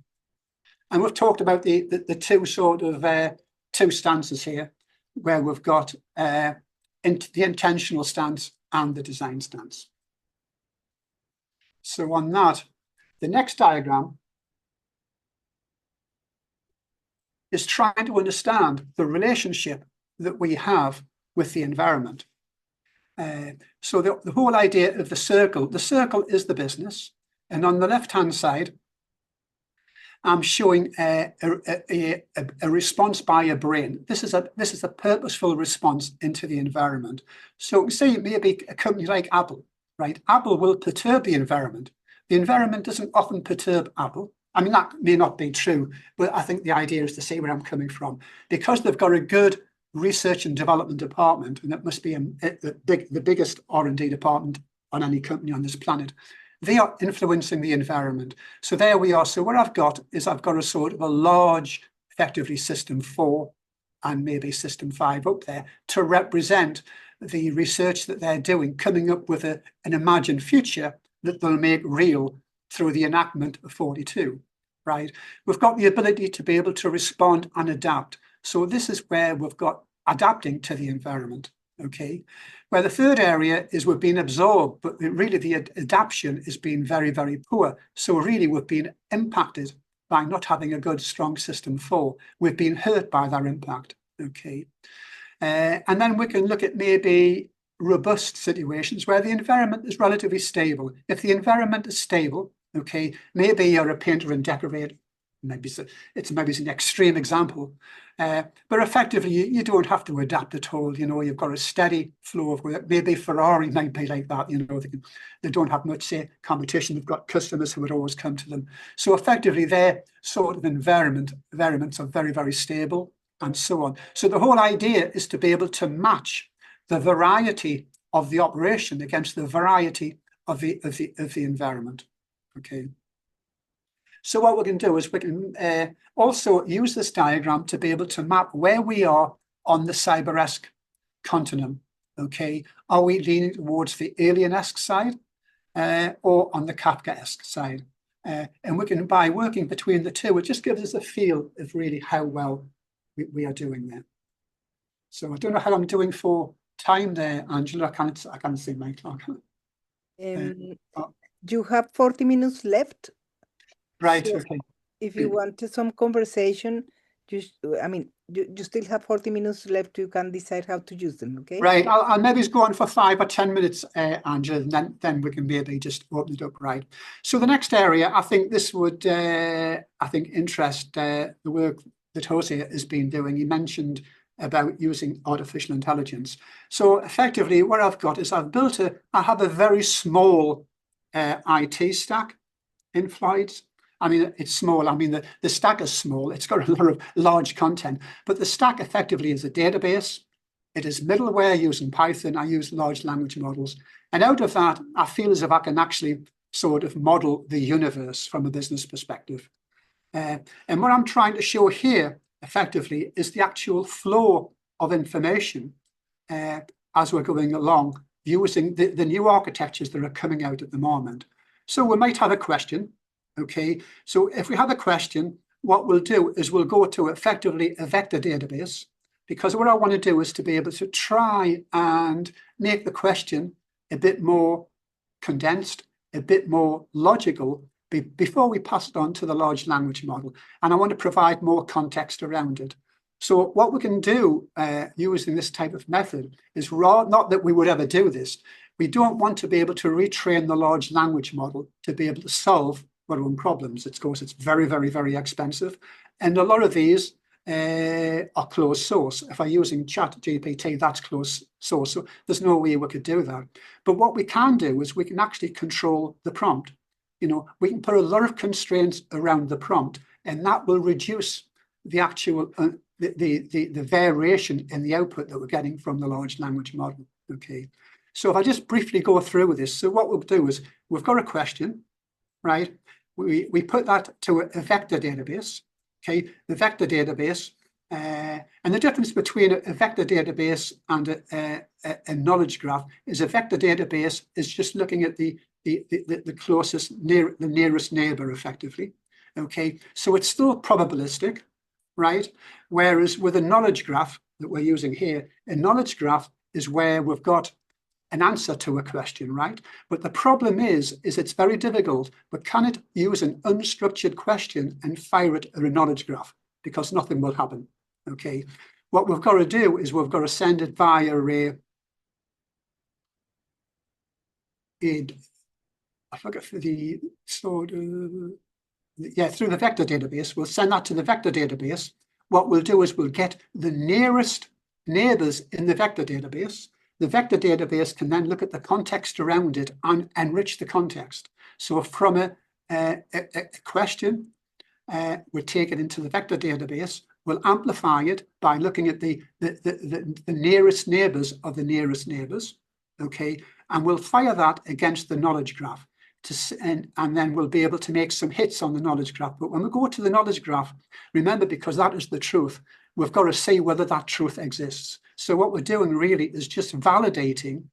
S1: And we've talked about the two sort of two stances here, where we've got the intentional stance and the design stance. So on that, the next diagram is trying to understand the relationship that we have with the environment. So the whole idea of the circle is the business, and on the left-hand side, I'm showing a response by a brain. This is a purposeful response into the environment. So say maybe a company like Apple, right? Apple will perturb the environment. The environment doesn't often perturb Apple. I mean, that may not be true, but I think the idea is to see where I'm coming from. Because they've got a good research and development department, and that must be the biggest R&D department on any company on this planet, they are influencing the environment. So there we are. So what I've got is I've got a sort of a large, effectively, system for and maybe System 5 up there to represent the research that they're doing, coming up with an imagined future that they'll make real through the enactment of 42, right? We've got the ability to be able to respond and adapt. So this is where we've got adapting to the environment, okay? Where the third area is we've been absorbed, but really the adaptation has been very, very poor. So really we've been impacted by not having a good, strong System 4. We've been hurt by that impact, okay? And then we can look at maybe robust situations where the environment is relatively stable. If the environment is stable, okay, maybe you're a painter and decorator, maybe it's an extreme example, but effectively you don't have to adapt at all. You know, you've got a steady flow of work. Maybe Ferrari might be like that. You know, they don't have much, say, competition. They've got customers who would always come to them. So effectively, their sort of environments are very, very stable and so on. So the whole idea is to be able to match the variety of the operation against the variety of the environment. Okay. So what we can do is we can also use this diagram to be able to map where we are on the cyber-esque continuum. Okay, are we leaning towards the alien-esque side or on the Kafka-esque side? And we can, by working between the two, it just gives us a feel of really how well we are doing there. So I don't know how I'm doing for time there, Angela. I can't see my clock.
S2: You have 40 minutes left.
S1: Right,
S2: So
S1: okay.
S2: if you want some conversation, you still have 40 minutes left. You can decide how to use them, okay?
S1: Right, I'll maybe go on for 5 or 10 minutes, Angela, and then we can maybe just open it up, right? So the next area, I think this would, interest the work that Jose has been doing. He mentioned about using artificial intelligence. So effectively, what I've got is I have a very small IT stack in Floyd's. I mean, it's small. I mean, the stack is small. It's got a lot of large content, but the stack effectively is a database. It is middleware using Python. I use large language models. And out of that, I feel as if I can actually sort of model the universe from a business perspective. And what I'm trying to show here, effectively, is the actual flow of information as we're going along, using the new architectures that are coming out at the moment. So we might have a question. Okay, so if we have a question, what we'll do is we'll go to effectively a vector database, because what I want to do is to be able to try and make the question a bit more condensed, a bit more logical before we pass it on to the large language model. And I want to provide more context around it. So what we can do using this type of method is not that we would ever do this. We don't want to be able to retrain the large language model to be able to solve our own problems. Of course, it's very, very, very expensive. And a lot of these are closed source. If I'm using ChatGPT, that's closed source. So there's no way we could do that. But what we can do is we can actually control the prompt. You know, we can put a lot of constraints around the prompt, and that will reduce the actual the variation in the output that we're getting from the large language model. Okay. So if I just briefly go through with this, so what we'll do is we've got a question, right? We put that to a vector database, okay? The vector database, and the difference between a vector database and a knowledge graph is a vector database is just looking at the closest, the nearest neighbor, effectively, okay? So it's still probabilistic, right? Whereas with a knowledge graph that we're using here, a knowledge graph is where we've got an answer to a question, right? But the problem is it's very difficult. We cannot use an unstructured question and fire it at a knowledge graph because nothing will happen, okay? What we've got to do is we've got to send it via through the vector database. We'll send that to the vector database. What we'll do is we'll get the nearest neighbors in the vector database. The vector database can then look at the context around it and enrich the context. So from a question, we'll take it into the vector database. We'll amplify it by looking at the nearest neighbors of the nearest neighbors, okay? And we'll fire that against the knowledge graph. And then we'll be able to make some hits on the knowledge graph. But when we go to the knowledge graph, remember, because that is the truth, we've got to see whether that truth exists. So what we're doing really is just validating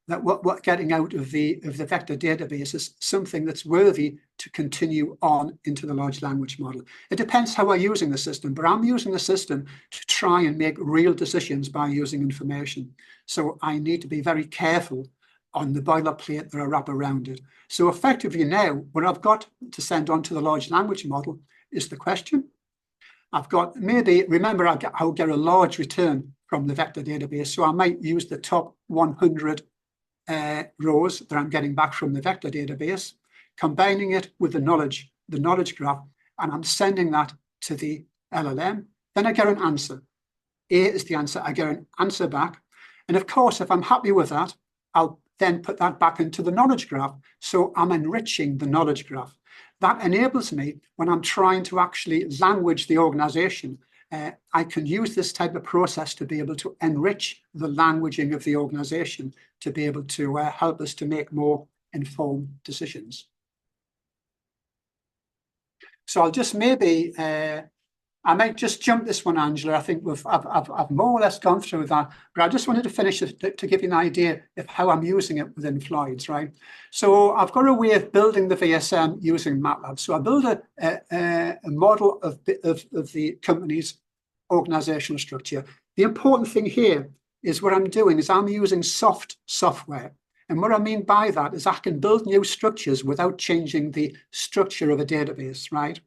S1: that what we're getting out of the vector database is something that's worthy to continue on into the large language model. It depends how we're using the system, but I'm using the system to try and make real decisions by using information. So I need to be very careful on the boilerplate that I wrap around it. So effectively now, what I've got to send on to the large language model is the question. I've got maybe, remember, I'll get a large return from the vector database. So I might use the top 100 rows that I'm getting back from the vector database, combining it with the knowledge graph, and I'm sending that to the LLM. Then I get an answer. A is the answer. I get an answer back. And of course, if I'm happy with that, I'll then put that back into the knowledge graph. So I'm enriching the knowledge graph. That enables me, when I'm trying to actually language the organization, I can use this type of process to be able to enrich the languaging of the organization, to be able to help us to make more informed decisions. So I'll just maybe, I might just jump this one, Angela. I think I've more or less gone through that, but I just wanted to finish it to give you an idea of how I'm using it within Floyd's, right? So I've got a way of building the VSM using MATLAB. So I build a model of the company's organizational structure. The important thing here is what I'm doing is I'm using soft software. And what I mean by that is I can build new structures without changing the structure of a database, right?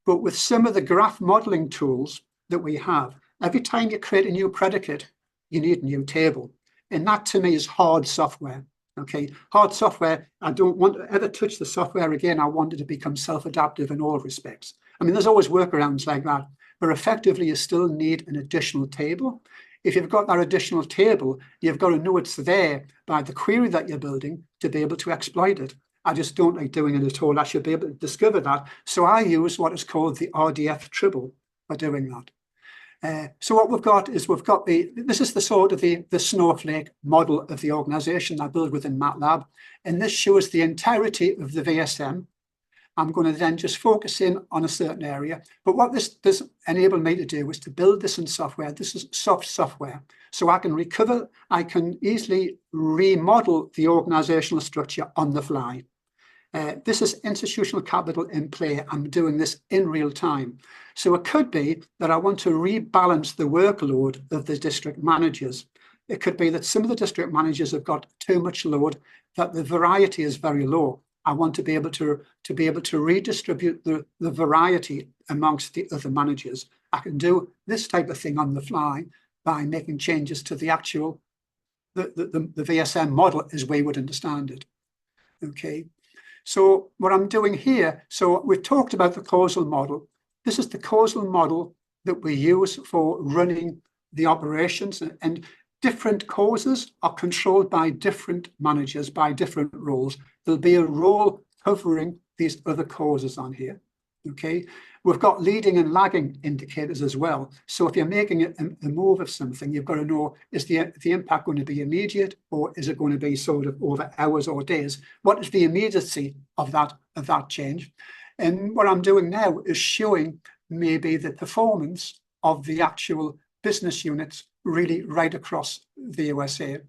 S1: But with some of the graph modeling tools that we have, every time you create a new predicate, you need a new table. And that to me is hard software. Okay, hard software, I don't want to ever touch the software again. I want it to become self-adaptive in all respects. I mean, there's always workarounds like that, but effectively you still need an additional table. If you've got that additional table, you've got to know it's there by the query that you're building to be able to exploit it. I just don't like doing it at all. I should be able to discover that. So I use what is called the RDF tribble for doing that. So what we've got is this is the sort of the snowflake model of the organization I build within MATLAB. And this shows the entirety of the VSM. I'm going to then just focus in on a certain area. But what this does enable me to do is to build this in software. This is soft software. So I can easily remodel the organizational structure on the fly. This is institutional capital in play. I'm doing this in real time. So it could be that I want to rebalance the workload of the district managers. It could be that some of the district managers have got too much load, that the variety is very low. I want to be able to redistribute the variety amongst the other managers. I can do this type of thing on the fly by making changes to the actual, the VSM model as we would understand it. Okay. So what I'm doing here, so we've talked about the causal model. This is the causal model that we use for running the operations, and different causes are controlled by different managers, by different roles. There'll be a role covering these other causes on here. Okay, we've got leading and lagging indicators as well. So if you're making a move of something, you've got to know, is the impact going to be immediate, or is it going to be sort of over hours or days? What is the immediacy of that change? And what I'm doing now is showing maybe the performance of the actual business units really right across the USA.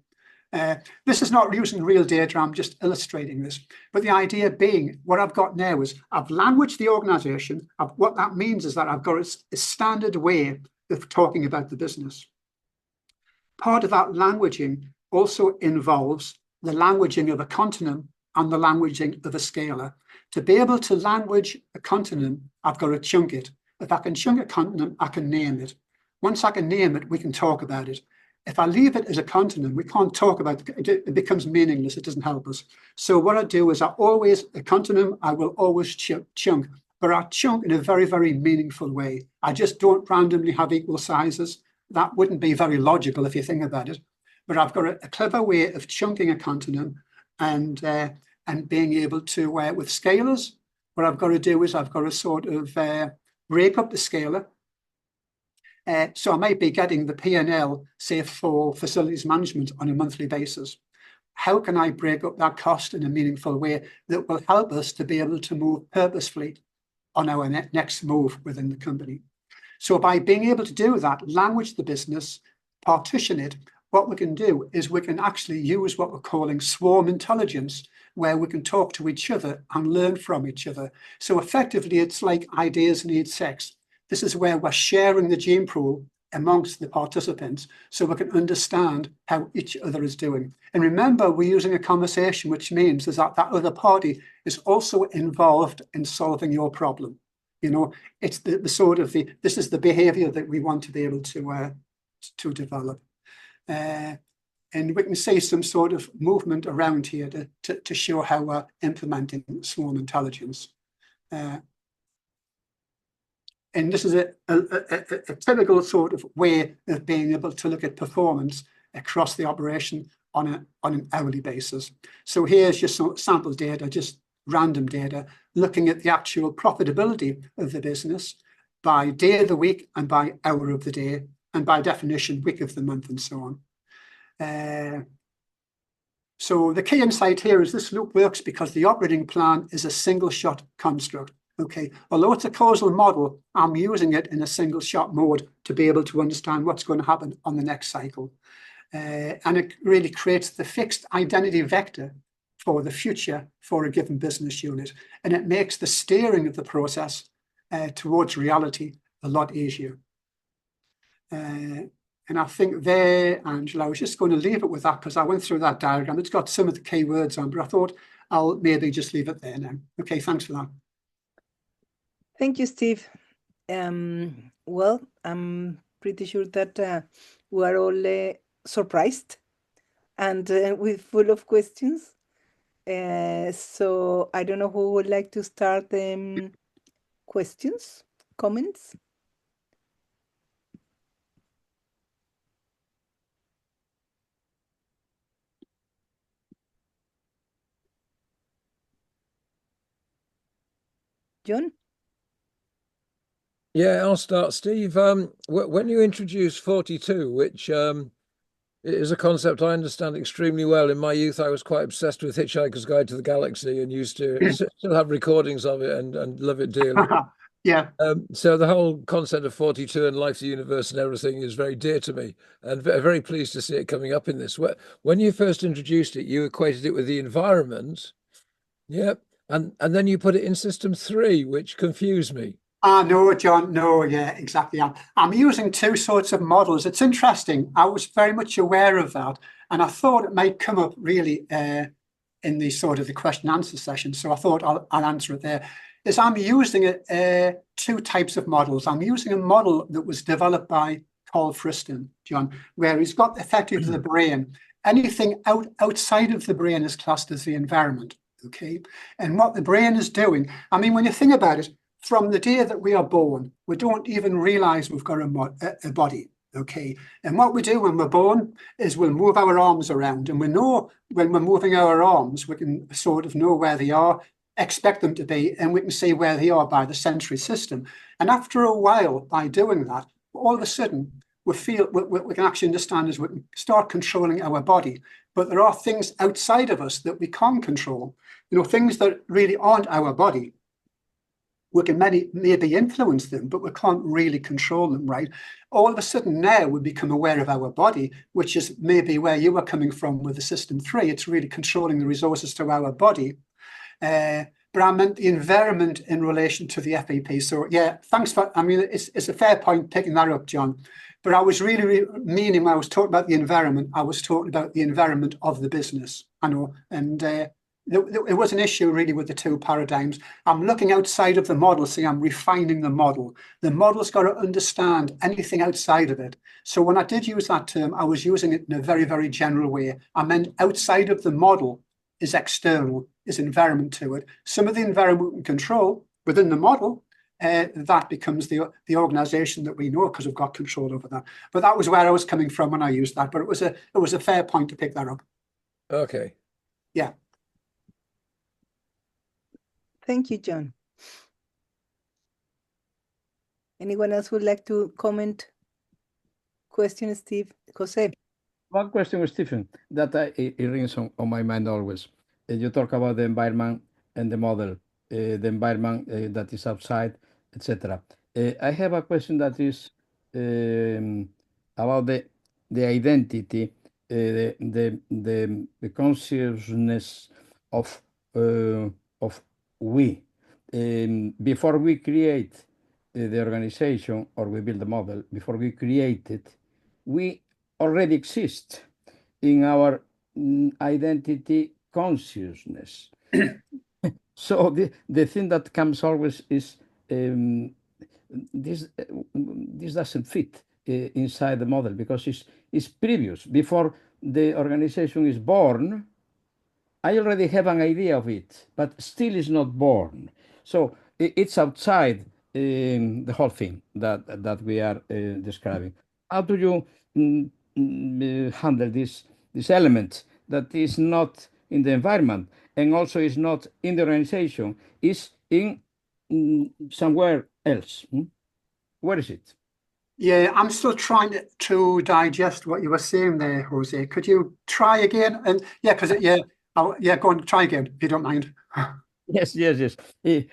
S1: This is not using real data, I'm just illustrating this. But the idea being, what I've got now is I've languaged the organization. What that means is that I've got a standard way of talking about the business. Part of that languaging also involves the languaging of a continuum and the languaging of a scalar. To be able to language a continuum, I've got to chunk it. If I can chunk a continuum, I can name it. Once I can name it, we can talk about it. If I leave it as a continuum, we can't talk about it. It becomes meaningless. It doesn't help us. So what I do is a continuum, I will always chunk, but I chunk in a very, very meaningful way. I just don't randomly have equal sizes. That wouldn't be very logical if you think about it. But I've got a clever way of chunking a continuum and being able to, with scalars, what I've got to do is I've got to sort of break up the scalar. So I might be getting the P&L, say, for facilities management on a monthly basis. How can I break up that cost in a meaningful way that will help us to be able to move purposefully on our next move within the company? So by being able to do that, language the business, partition it, what we can do is we can actually use what we're calling swarm intelligence, where we can talk to each other and learn from each other. So effectively, it's like ideas need sex. This is where we're sharing the gene pool amongst the participants so we can understand how each other is doing. And remember, we're using a conversation, which means is that that other party is also involved in solving your problem. You know, it's the sort of this is the behavior that we want to be able to develop. And we can see some sort of movement around here to show how we're implementing swarm intelligence. And this is a typical sort of way of being able to look at performance across the operation on an hourly basis. So here's just some sample data, just random data, looking at the actual profitability of the business by day of the week and by hour of the day, and by definition, week of the month, and so on. So the key insight here is this loop works because the operating plan is a single shot construct. Okay, although it's a causal model, I'm using it in a single shot mode to be able to understand what's going to happen on the next cycle. And it really creates the fixed identity vector for the future for a given business unit. And it makes the steering of the process towards reality a lot easier. And I think there, Angela, I was just going to leave it with that because I went through that diagram. It's got some of the key words on, but I thought I'll maybe just leave it there now. Okay, thanks for that.
S2: Thank you, Steve. Well, I'm pretty sure that we're all surprised and with full of questions. So I don't know who would like to start questions, comments. John?
S5: Yeah, I'll start, Steve. When you introduced 42, which is a concept I understand extremely well. In my youth, I was quite obsessed with Hitchhiker's Guide to the Galaxy and used to still have recordings of it and love it dearly.
S1: Yeah.
S5: So the whole concept of 42 and life, the universe, and everything is very dear to me, and very pleased to see it coming up in this. When you first introduced it, you equated it with the environment. Yep. And then you put it in system 3, which confused me.
S1: No, John, no, yeah, exactly. I'm using two sorts of models. It's interesting. I was very much aware of that, and I thought it might come up really in the sort of the question answer session. So I thought I'll answer it there. Is I'm using two types of models. I'm using a model that was developed by Carl Friston, John, where he's got effectively the brain. Anything outside of the brain is classed as the environment. Okay, and what the brain is doing. I mean, when you think about it, from the day that we are born, we don't even realize we've got a body, okay? And what we do when we're born is we'll move our arms around, and we know when we're moving our arms, we can sort of know where they are, expect them to be, and we can see where they are by the sensory system. And after a while, by doing that, all of a sudden, we can actually understand as we can start controlling our body. But there are things outside of us that we can't control, you know, things that really aren't our body. We can maybe influence them, but we can't really control them, right? All of a sudden now we become aware of our body, which is maybe where you were coming from with the system 3. It's really controlling the resources to our body. But I meant the environment in relation to the FEP. So yeah, thanks for, I mean, it's a fair point picking that up, John. But I was really meaning when I was talking about the environment, I was talking about the environment of the business, I know, and it was an issue really with the two paradigms. I'm looking outside of the model, see, I'm refining the model. The model's got to understand anything outside of it. So when I did use that term, I was using it in a very, very general way. I meant outside of the model is external, is environment to it. Some of the environment we can control within the model, that becomes the organization that we know because we've got control over that. But that was where I was coming from when I used that. But it was a fair point to pick that up.
S5: Okay.
S1: Yeah.
S2: Thank you, John. Anyone else would like to comment? Question, Steve? Jose?
S7: One question, Stephen, that it rings on my mind always. You talk about the environment and the model, the environment that is outside, etc. I have a question that is about the identity, the consciousness of we. Before we create the organization or we build the model, before we create it, we already exist in our identity consciousness. So the thing that comes always is this doesn't fit inside the model because it's previous. Before the organization is born, I already have an idea of it, but still is not born. So it's outside the whole thing that we are describing. How do you handle this element that is not in the environment and also is not in the organization, is in somewhere else? Where is it?
S1: Yeah, I'm still trying to digest what you were saying there, Jose. Could you try again? And yeah, because go on, try again if you don't mind.
S7: Yes.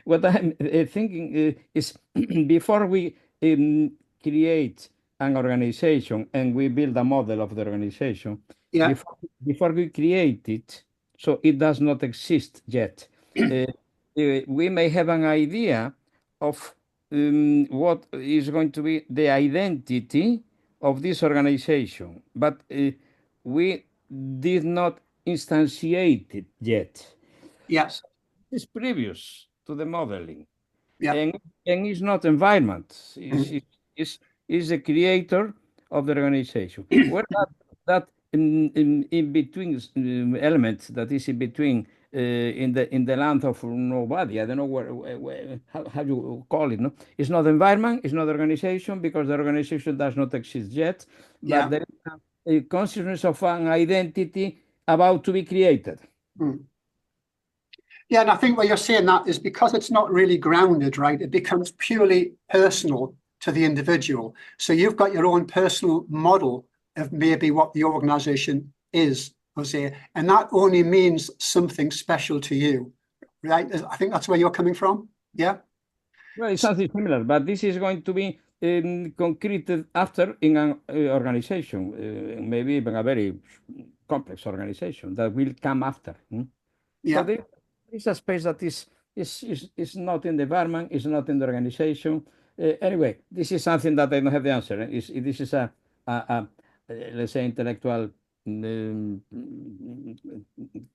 S7: What I'm thinking is before we create an organization and we build a model of the organization,
S1: Yeah.
S7: before we create it, so it does not exist yet. We may have an idea of what is going to be the identity of this organization, but we did not instantiate it yet.
S1: Yes.
S7: It's previous to the modeling,
S1: Yeah.
S7: and it's not environment. Is the creator of the organization. Where that in between element that is in between in the land of nobody. I don't know how you call it. No, it's not environment. It's not organization because the organization does not exist yet. But
S1: Yeah.
S7: there is a consciousness of an identity about to be created.
S1: Yeah, and I think what you're saying that is because it's not really grounded, right? It becomes purely personal to the individual. So you've got your own personal model of maybe what the organization is, Jose, and that only means something special to you, right? I think that's where you're coming from. Yeah.
S7: Well, it's something similar, but this is going to be concreted after in an organization, maybe even a very complex organization that will come after.
S1: Yeah.
S7: So there is a space that is not in the environment, is not in the organization. Anyway, this is something that I don't have the answer. This is a let's say intellectual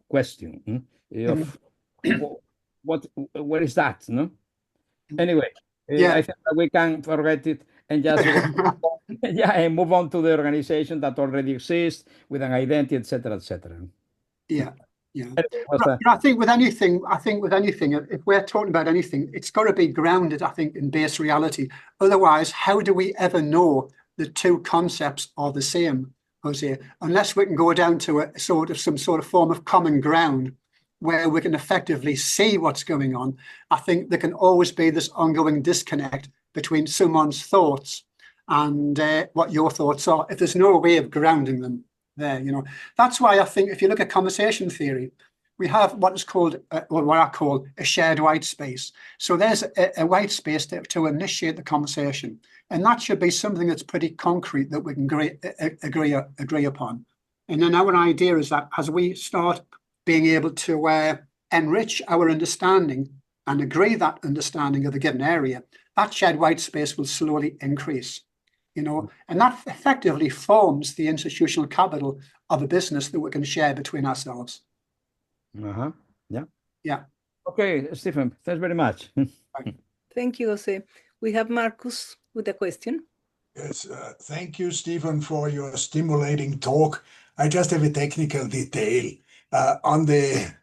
S7: question of where is that? No. Anyway,
S1: Yeah.
S7: I think that we can forget it and just and move on to the organization that already exists with an identity, etc., etc.
S1: Yeah. Yeah.
S7: Anyway,
S1: But I think with anything, if we're talking about anything, it's got to be grounded, I think, in base reality. Otherwise, how do we ever know the two concepts are the same, Jose? Unless we can go down to some sort of form of common ground where we can effectively see what's going on. I think there can always be this ongoing disconnect between someone's thoughts and what your thoughts are, if there's no way of grounding them there. That's why I think if you look at conversation theory, we have what is called, or what I call a shared white space. So there's a white space to initiate the conversation. And that should be something that's pretty concrete that we can agree upon. And then our idea is that as we start being able to enrich our understanding and agree that understanding of a given area, that shared white space will slowly increase, and that effectively forms the institutional capital of a business that we can share between ourselves.
S7: Yeah.
S1: Yeah.
S7: Okay, Stephen, thanks very much.
S2: Thank you, Jose. We have Marcus with a question.
S8: Yes, thank you, Stephen, for your stimulating talk. I just have a technical detail. On the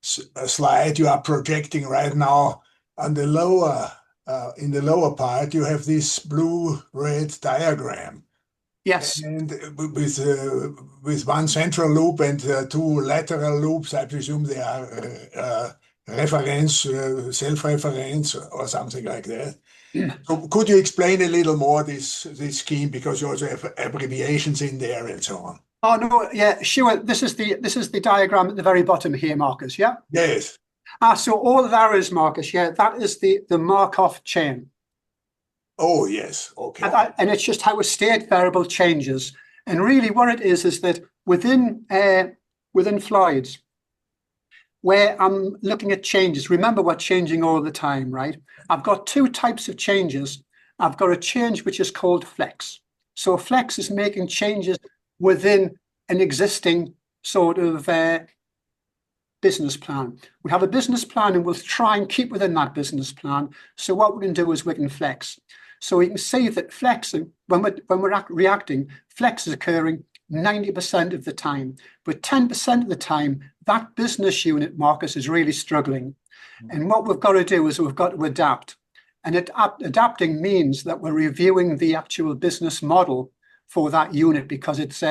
S8: slide you are projecting right now, on the lower, in the lower part, you have this blue-red diagram.
S1: Yes.
S8: And with one central loop and two lateral loops, I presume they are reference, self-reference or something like that. So could you explain a little more this scheme, because you also have abbreviations in there and so on?
S1: Oh no, yeah, sure. This is the diagram at the very bottom here, Marcus. Yeah.
S8: Yes.
S1: So all of that is, Marcus. Yeah, that is the Markov chain.
S8: Oh, yes. Okay.
S1: And it's just how a state variable changes. And really what it is that within Floyd's, where I'm looking at changes, remember we're changing all the time, right? I've got two types of changes. I've got a change which is called flex. So flex is making changes within an existing sort of business plan. We have a business plan and we'll try and keep within that business plan. So what we can do is we can flex. So we can see that flexing, when we're reacting, flex is occurring 90% of the time. But 10% of the time, that business unit, Marcus, is really struggling. And what we've got to do is we've got to adapt. And adapting means that we're reviewing the actual business model for that unit because it's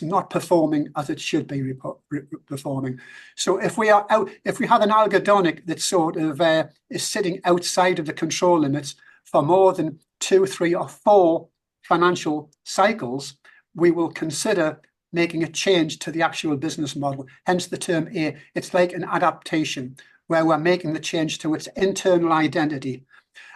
S1: not performing as it should be performing. So if we have an algedonic that sort of is sitting outside of the control limits for more than 2, 3, or 4 financial cycles, we will consider making a change to the actual business model. Hence the term A. It's like an adaptation where we're making the change to its internal identity.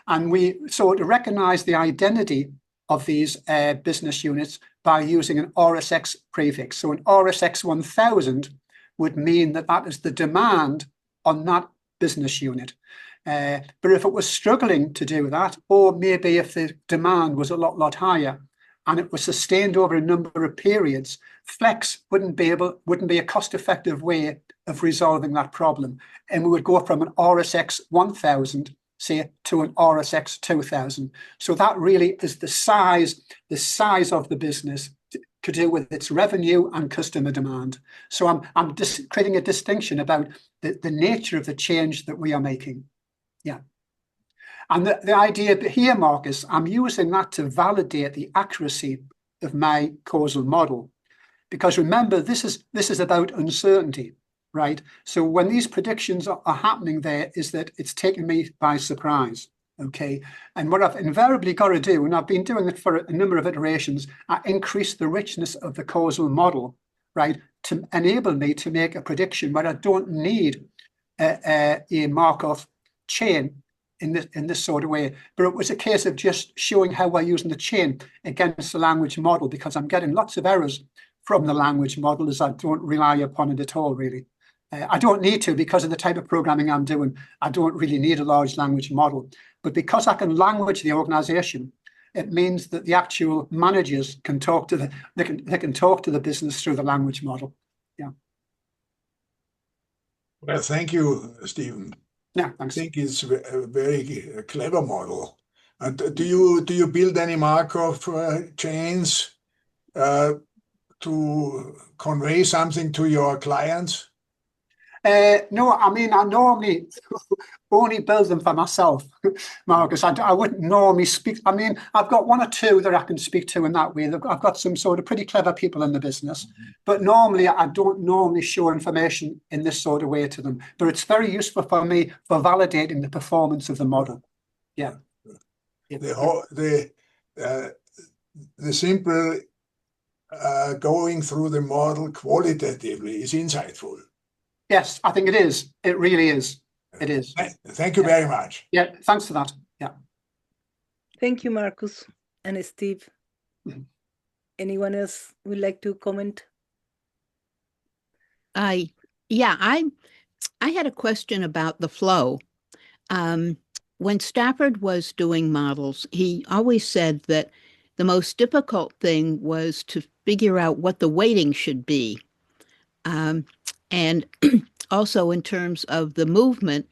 S1: And we sort of recognize the identity of these business units by using an RSX prefix. So an RSX 1000 would mean that that is the demand on that business unit. But if it was struggling to do that, or maybe if the demand was a lot higher and it was sustained over a number of periods, flex wouldn't be a cost-effective way of resolving that problem. And we would go from an RSX 1000, say, to an RSX 2000. So that really is the size of the business to do with its revenue and customer demand. So I'm just creating a distinction about the nature of the change that we are making. Yeah. And the idea here, Marcus, I'm using that to validate the accuracy of my causal model. Because remember, this is about uncertainty, right? So when these predictions are happening there is that it's taken me by surprise, okay? And what I've invariably got to do, and I've been doing it for a number of iterations, I increase the richness of the causal model, right? To enable me to make a prediction where I don't need a Markov chain in this sort of way. But it was a case of just showing how we're using the chain against the language model, because I'm getting lots of errors from the language model as I don't rely upon it at all, really. I don't need to because of the type of programming I'm doing. I don't really need a large language model. But because I can language the organization, it means that the actual managers can talk to they can talk to the business through the language model. Yeah.
S8: Well, thank you, Stephen.
S1: Yeah,
S8: I
S1: thanks.
S8: think it's a very clever model. And do you build any Markov chains to convey something to your clients?
S1: No, I mean, I normally only build them for myself, Marcus. I wouldn't normally speak. I mean, I've got 1 or 2 that I can speak to in that way. I've got some sort of pretty clever people in the business, but normally I don't normally show information in this sort of way to them. But it's very useful for me for validating the performance of the model. Yeah.
S8: The simple going through the model qualitatively is insightful.
S1: Yes, I think it is. It really is. It is.
S8: Thank you very much.
S1: Yeah, thanks for that. Yeah.
S2: Thank you, Marcus and Steve. Anyone else would like to comment?
S6: Yeah, I had a question about the flow. When Stafford was doing models, he always said that the most difficult thing was to figure out what the weighting should be. And also in terms of the movement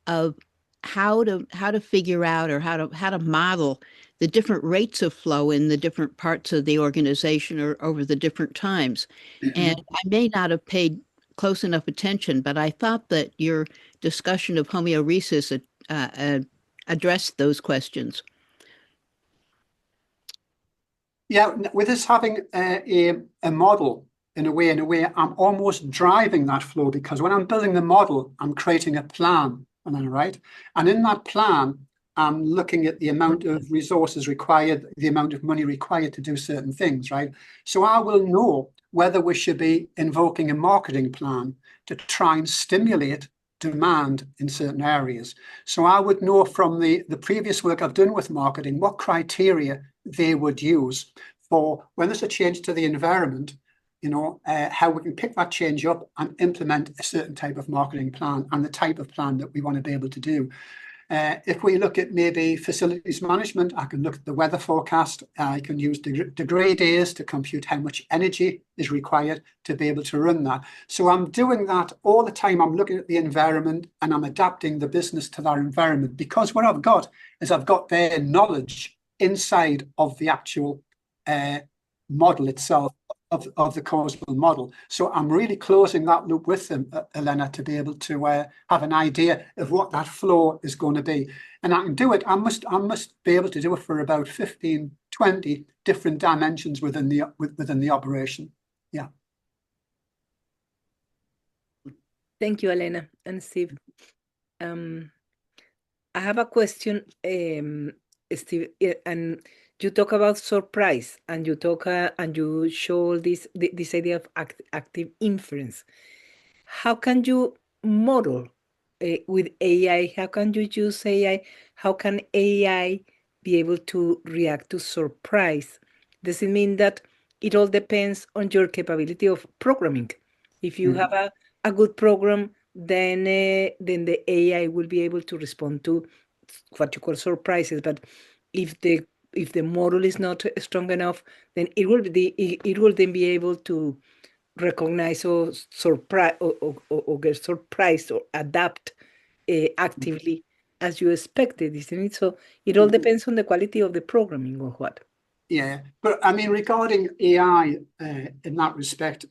S6: of how to figure out or how to model the different rates of flow in the different parts of the organization or over the different times. And I may not have paid close enough attention, but I thought that your discussion of homeoresis addressed those questions.
S1: Yeah, with us having a model, in a way, I'm almost driving that flow, because when I'm building the model, I'm creating a plan, right? And in that plan, I'm looking at the amount of resources required, the amount of money required to do certain things, right? So I will know whether we should be invoking a marketing plan to try and stimulate demand in certain areas. So I would know from the previous work I've done with marketing what criteria they would use for when there's a change to the environment, how we can pick that change up and implement a certain type of marketing plan and the type of plan that we want to be able to do. If we look at maybe facilities management, I can look at the weather forecast. I can use degree days to compute how much energy is required to be able to run that. So I'm doing that all the time. I'm looking at the environment and I'm adapting the business to that environment, because what I've got is I've got their knowledge inside of the actual model itself, of the causal model. So I'm really closing that loop with them, Elena, to be able to have an idea of what that flow is going to be. And I can do it. I must be able to do it for about 15, 20 different dimensions within the operation. Yeah.
S2: Thank you, Elena and Steve. I have a question, Steve, and you talk about surprise, and you talk and you show this idea of active inference. How can you model with AI? How can you use AI? How can AI be able to react to surprise? Does it mean that it all depends on your capability of programming? If you have a good program, then the AI will be able to respond to what you call surprises. But if the model is not strong enough, then it will then be able to recognize or surprise or get surprised or adapt actively as you expected, isn't it? So it all depends on the quality of the programming or what.
S1: Yeah, but I mean, regarding AI in that respect,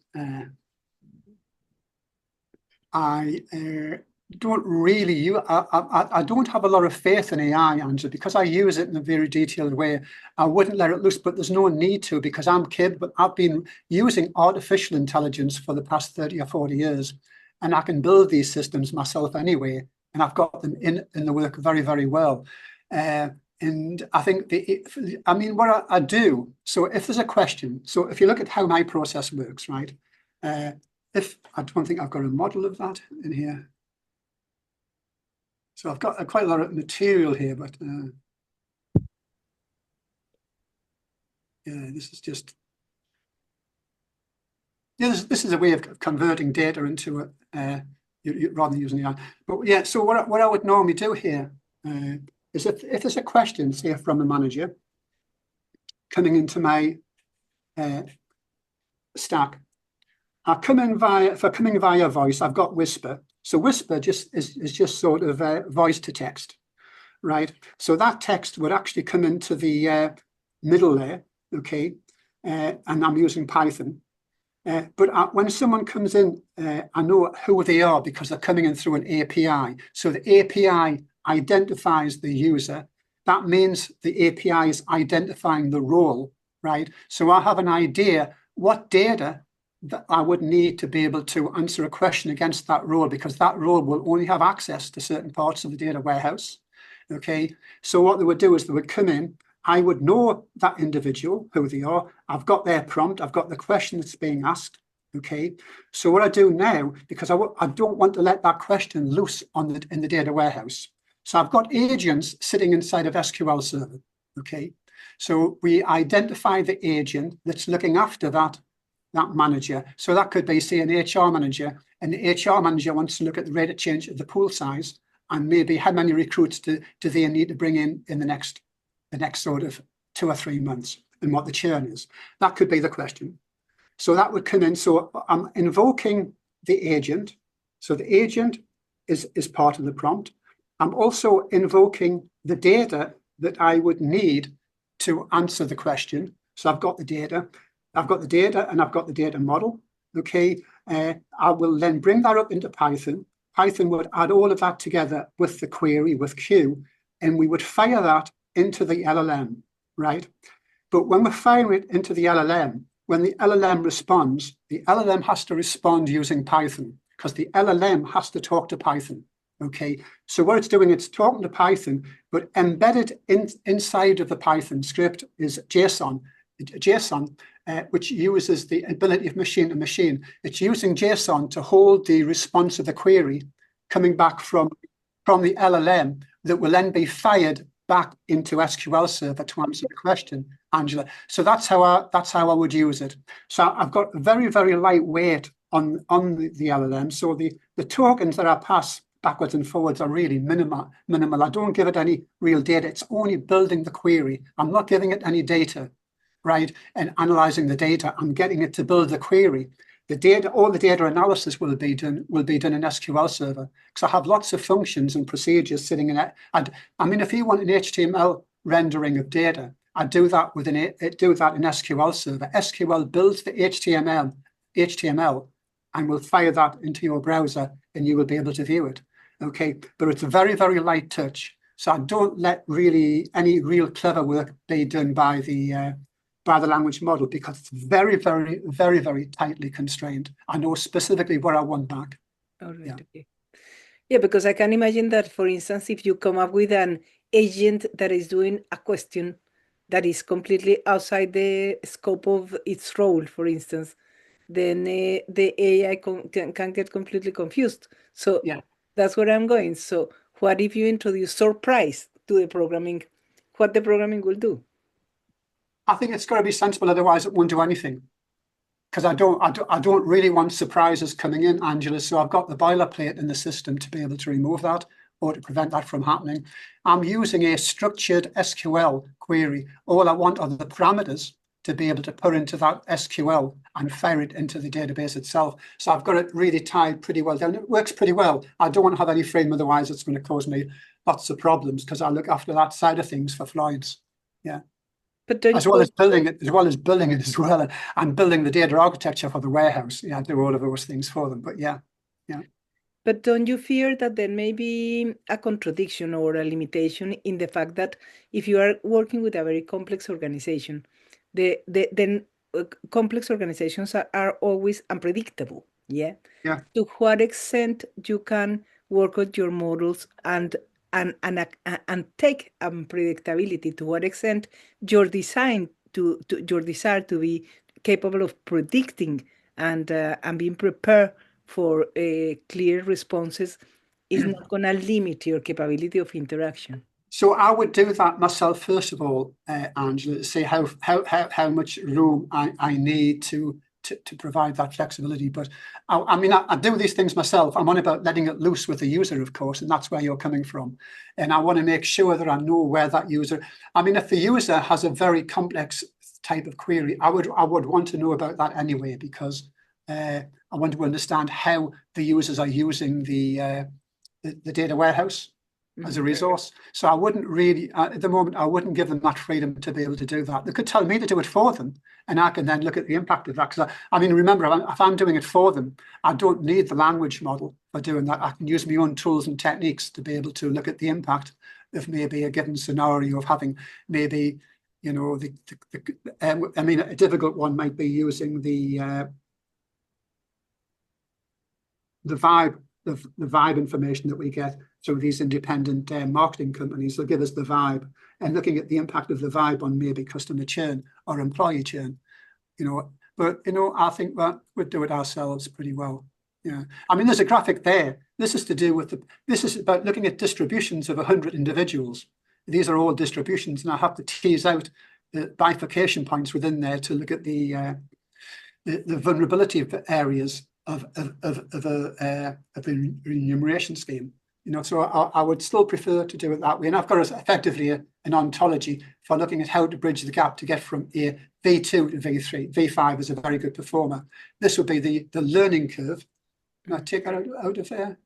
S1: I don't really I don't have a lot of faith in AI, Andrew, because I use it in a very detailed way. I wouldn't let it loose, but there's no need to, because I'm capable. I've been using artificial intelligence for the past 30 or 40 years, and I can build these systems myself anyway, and I've got them in the work very, very well. And I think what I do, so if there's a question, so if you look at how my process works, right? If I don't think I've got a model of that in here. So I've got quite a lot of material here, but yeah, this is just, yeah, this is a way of converting data into it rather than using the AI. But yeah, so what I would normally do here is if there's a question, say from a manager coming into my stack, I come in via voice. I've got Whisper. So Whisper is just sort of voice to text, right? So that text would actually come into the middle there, okay? And I'm using Python. But when someone comes in, I know who they are because they're coming in through an API. So the API identifies the user. That means the API is identifying the role, right? So I have an idea what data that I would need to be able to answer a question against that role, because that role will only have access to certain parts of the data warehouse. Okay, so what they would do is they would come in, I would know that individual, who they are, I've got their prompt, I've got the question that's being asked. Okay, so what I do now, because I don't want to let that question loose in the data warehouse. So I've got agents sitting inside of SQL Server. Okay, so we identify the agent that's looking after that manager. So that could be, say, an HR manager, and the HR manager wants to look at the rate of change of the pool size and maybe how many recruits do they need to bring in the next sort of 2 or 3 months, and what the churn is. That could be the question. So that would come in. So I'm invoking the agent. So the agent is part of the prompt. I'm also invoking the data that I would need to answer the question. So I've got the data. I've got the data and I've got the data model. Okay, I will then bring that up into Python. Python would add all of that together with the query, with Q, and we would fire that into the LLM, right? But when we're firing it into the LLM, when the LLM responds, the LLM has to respond using Python, because the LLM has to talk to Python. Okay, so what it's doing, it's talking to Python, but embedded inside of the Python script is JSON, which uses the ability of machine to machine. It's using JSON to hold the response of the query coming back from the LLM that will then be fired back into SQL Server to answer the question, Angela. So that's how I would use it. So I've got very, very lightweight on the LLM. So the tokens that I pass backwards and forwards are really minimal. I don't give it any real data. It's only building the query. I'm not giving it any data, right? And analyzing the data. I'm getting it to build the query. The data, all the data analysis will be done in SQL Server, because I have lots of functions and procedures sitting in it. And I mean, if you want an HTML rendering of data, I do that in SQL Server. SQL builds the HTML and will fire that into your browser, and you will be able to view it. Okay, but it's a very, very light touch. So I don't let really any real clever work be done by the language model, because it's very, very, very, very tightly constrained. I know specifically what I want back.
S2: All right.
S1: Yeah.
S2: Okay. Yeah, because I can imagine that, for instance, if you come up with an agent that is doing a question that is completely outside the scope of its role, for instance, then the AI can get completely confused. So
S1: Yeah.
S2: that's where I'm going. So what if you introduce surprise to the programming? What the programming will do?
S1: I think it's got to be sensible, otherwise it won't do anything. Because I don't really want surprises coming in, Angela. So I've got the boilerplate in the system to be able to remove that or to prevent that from happening. I'm using a structured SQL query. All I want are the parameters to be able to put into that SQL and fire it into the database itself. So I've got it really tied pretty well down. It works pretty well. I don't want to have any frame, otherwise it's going to cause me lots of problems, because I look after that side of things for Floyd's. Yeah.
S2: But
S1: as well as building it as well, and building the data architecture for the warehouse. Yeah, I do all of those things for them. But yeah.
S2: But don't you fear that there may be a contradiction or a limitation in the fact that if you are working with a very complex organization, then complex organizations are always unpredictable. Yeah.
S1: Yeah.
S2: To what extent you can work on your models and take unpredictability? To what extent your design your desire to be capable of predicting and being prepared for clear responses is not going to limit your capability of interaction?
S1: So I would do that myself first of all, Angela, to see how much room I need to provide that flexibility. But I mean, I do these things myself. I'm on about letting it loose with the user, of course, and that's where you're coming from. And I want to make sure that I know where that user. I mean, if the user has a very complex type of query, I would want to know about that anyway, because I want to understand how the users are using the data warehouse as a resource. So I wouldn't really, at the moment, I wouldn't give them that freedom to be able to do that. They could tell me to do it for them, and I can then look at the impact of that. Because I mean, remember, if I'm doing it for them, I don't need the language model for doing that. I can use my own tools and techniques to be able to look at the impact of maybe a given scenario of having maybe, you know, I mean, a difficult one might be using the vibe information that we get through these independent marketing companies. They'll give us the vibe, and looking at the impact of the vibe on maybe customer churn or employee churn, you know. But, you know, I think that we'd do it ourselves pretty well. Yeah. I mean, there's a graphic there. This is to do with this is about looking at distributions of 100 individuals. These are all distributions, and I have to tease out the bifurcation points within there to look at the vulnerability of areas of a remuneration scheme. You know, so I would still prefer to do it that way. And I've got effectively an ontology for looking at how to bridge the gap to get from a V2 to V3. V5 is a very good performer. This would be the learning curve. Can I take that out of there?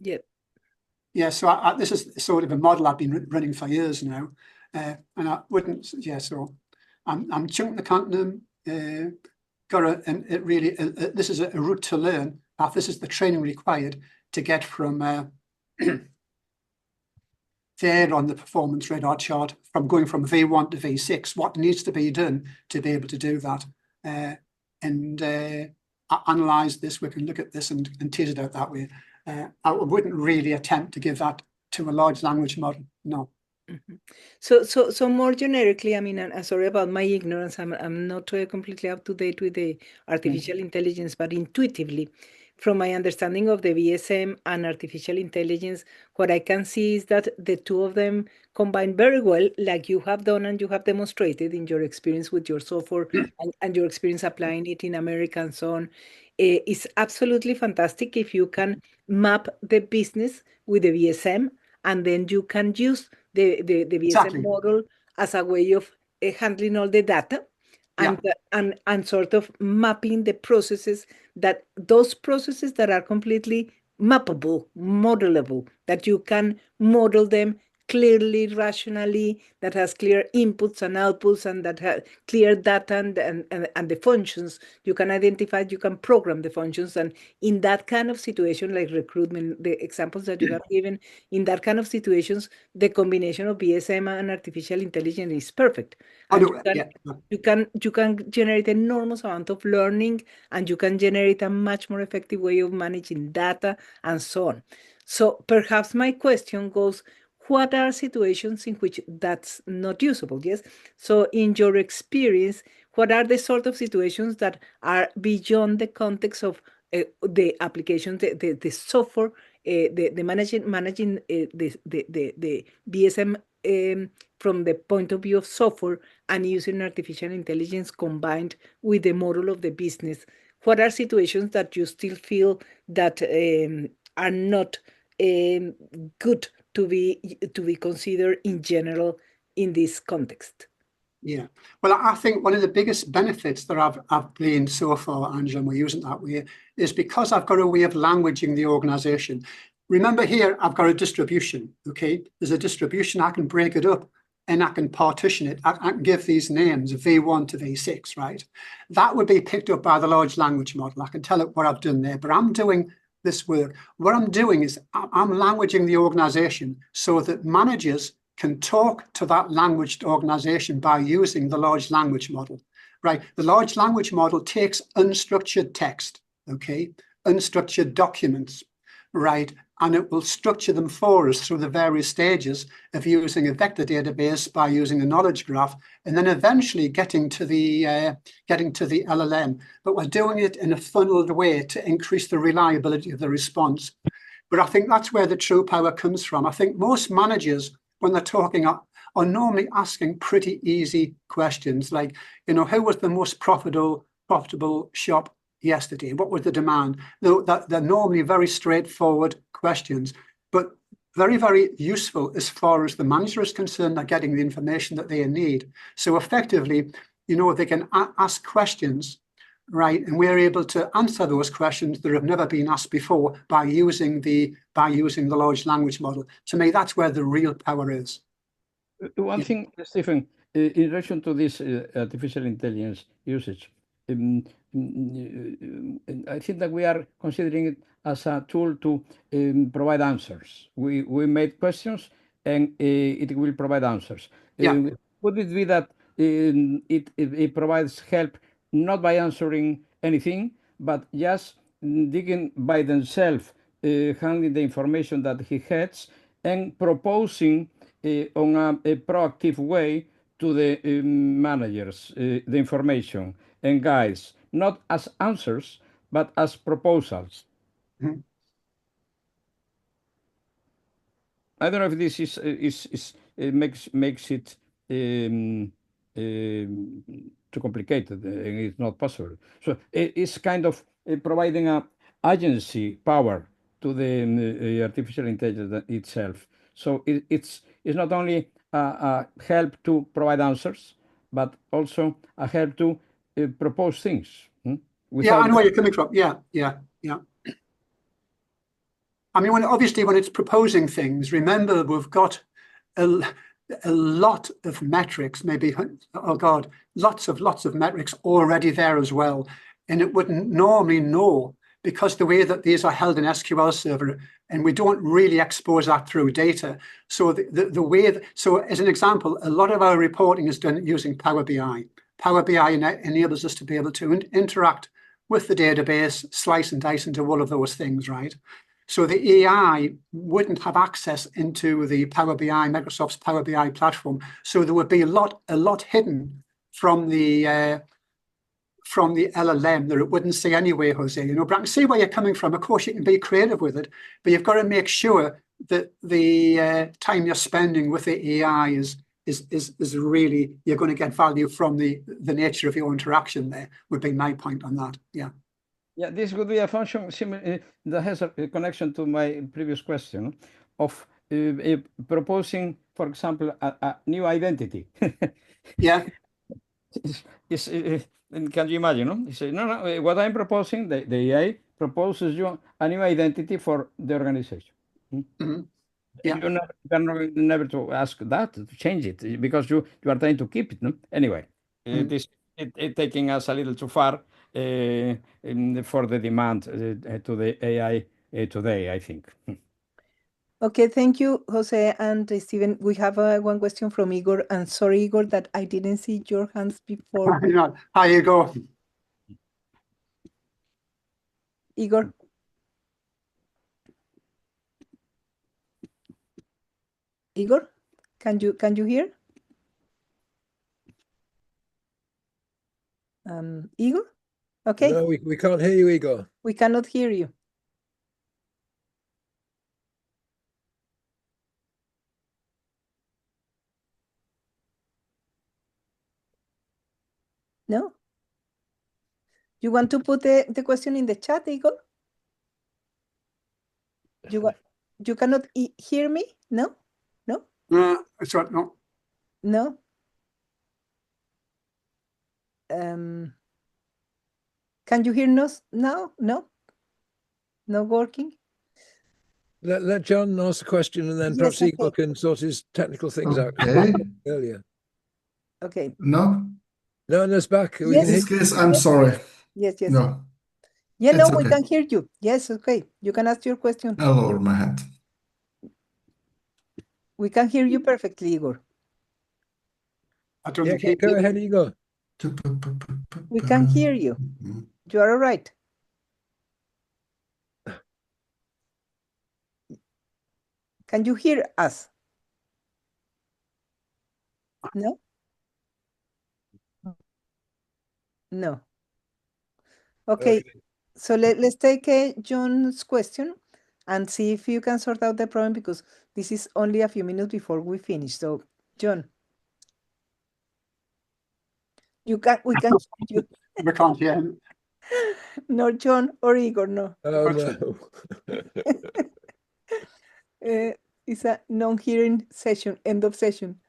S2: Yeah.
S1: Yeah, so this is sort of a model I've been running for years now. And I wouldn't, yeah, so I'm chunking the continuum, and it really, this is a route to learn. This is the training required to get from there on the performance radar chart, from going from V1 to V6, what needs to be done to be able to do that. And analyze this, we can look at this and tease it out that way. I wouldn't really attempt to give that to a large language model, no.
S2: Mm-hmm. So more generically, I mean, I'm sorry about my ignorance. I'm not completely up to date with the artificial intelligence, but intuitively, from my understanding of the BSM and artificial intelligence, what I can see is that the two of them combine very well, like you have done and you have demonstrated in your experience with your software and your experience applying it in America and so on. It's absolutely fantastic if you can map the business with the BSM, and then you can use the BSM
S1: Exactly.
S2: model as a way of handling all the data and, and sort of mapping the processes, that those processes that are completely mappable, modelable, that you can model them clearly, rationally, that has clear inputs and outputs, and that has clear data and the functions. You can identify, you can program the functions. And in that kind of situation, like recruitment, the examples that you have given, in that kind of situations, the combination of BSM and artificial intelligence is perfect. And you can generate enormous amount of learning, and you can generate a much more effective way of managing data and so on. So perhaps my question goes, what are situations in which that's not usable? Yes. So in your experience, what are the sort of situations that are beyond the context of the application, the software, the managing the BSM from the point of view of software, and using artificial intelligence combined with the model of the business? What are situations that you still feel that are not good to be considered in general in this context?
S1: Yeah, well, I think one of the biggest benefits that I've gained so far, Angela, and we're using that way, is because I've got a way of languaging the organization. Remember here, I've got a distribution, okay? There's a distribution, I can break it up and I can partition it. I can give these names, V1 to V6, right? That would be picked up by the large language model. I can tell it what I've done there, but I'm doing this work. What I'm doing is I'm languaging the organization so that managers can talk to that languaged organization by using the large language model, right? The large language model takes unstructured text, okay, unstructured documents, right? And it will structure them for us through the various stages of using a vector database, by using a knowledge graph, and then eventually getting to the LLM. But we're doing it in a funneled way to increase the reliability of the response. But I think that's where the true power comes from. I think most managers, when they're talking, are normally asking pretty easy questions, like, who was the most profitable shop yesterday? What was the demand? They're normally very straightforward questions, but very, very useful as far as the manager is concerned. They're getting the information that they need. So effectively, they can ask questions, right? And we're able to answer those questions that have never been asked before by using the large language model. To me, that's where the real power is.
S7: One thing, Stephen, in relation to this artificial intelligence usage, I think that we are considering it as a tool to provide answers. We made questions, and it will provide answers. Would it be that it provides help not by answering anything, but just digging by themselves, handling the information that he has, and proposing on a proactive way to the managers the information and guides, not as answers, but as proposals?
S1: Mm-hmm.
S7: I don't know if this makes it too complicated, and it's not possible. So it's kind of providing a agency power to the artificial intelligence itself. So it's not only a help to provide answers, but also a help to propose things.
S1: Yeah, I know where you're coming from. Yeah. I mean, when it's proposing things, remember, we've got a lot of metrics, maybe, lots of metrics already there as well. And it wouldn't normally know, because the way that these are held in SQL Server, and we don't really expose that through data. So so as an example, a lot of our reporting is done using Power BI. Power BI enables us to be able to interact with the database, slice and dice into all of those things, right? So the AI wouldn't have access into the Power BI, Microsoft's Power BI platform. So there would be a lot hidden from the from the LLM that it wouldn't see anyway, Jose. You know, but I can see where you're coming from. Of course, you can be creative with it, but you've got to make sure that the time you're spending with the AI is really, you're going to get value from the nature of your interaction there, would be my point on that. Yeah.
S7: Yeah, this would be a function similar that has a connection to my previous question of proposing, for example, a new identity.
S1: Yeah.
S7: And can you imagine? No, you say, no. What I'm proposing, the AI proposes you a new identity for the organization.
S1: Mm-hmm. Yeah.
S7: You're never to ask that to change it because you are trying to keep it. No? Anyway, this taking us a little too far for the demand to the AI today, I think.
S2: Okay, thank you, Jose and Stephen. We have one question from Igor. And sorry, Igor, that I didn't see your hands before.
S1: Hi, Igor.
S2: Igor. Igor, can you hear? Igor? Okay.
S5: No, we can't hear you, Igor.
S2: We cannot hear you. No? You want to put the question in the chat, Igor? You cannot hear me? No? No?
S1: It's right, no.
S2: No? Can you hear us now? No? No working?
S5: Let John ask the question, and then
S2: Yes,
S5: perhaps
S2: okay.
S5: Igor can sort his technical things out earlier.
S2: Okay.
S9: No?
S5: No, and it's back. We
S2: Yes.
S5: can
S9: In
S5: hear
S9: this case, I'm sorry.
S2: Yes.
S9: No.
S2: Yeah,
S9: It's
S2: no, we
S9: okay.
S2: can hear you. Yes, okay. You can ask your question.
S9: I'll lower my hand.
S2: We can hear you perfectly, Igor.
S1: I don't
S5: Yeah,
S1: think
S5: go ahead, Igor.
S2: We can hear you. You are all right. Can you hear us? No? No. Okay. So let's take John's question and see if you can sort out the problem, because this is only a few minutes before we finish. So, John, we can hear you.
S1: we can't hear him.
S2: No, John or Igor, no.
S5: Oh, no.
S2: It's a non-hearing session, end of session.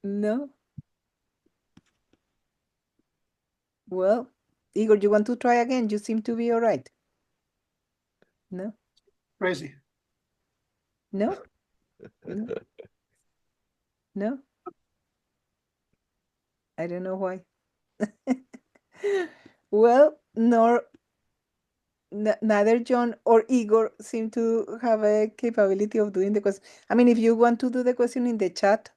S2: No? Well, Igor, you want to try again? You seem to be all right. No?
S1: Crazy.
S2: No? No? No? I don't know why. Well, neither John or Igor seem to have a capability of doing the question. I mean, if you want to do the question in the chat.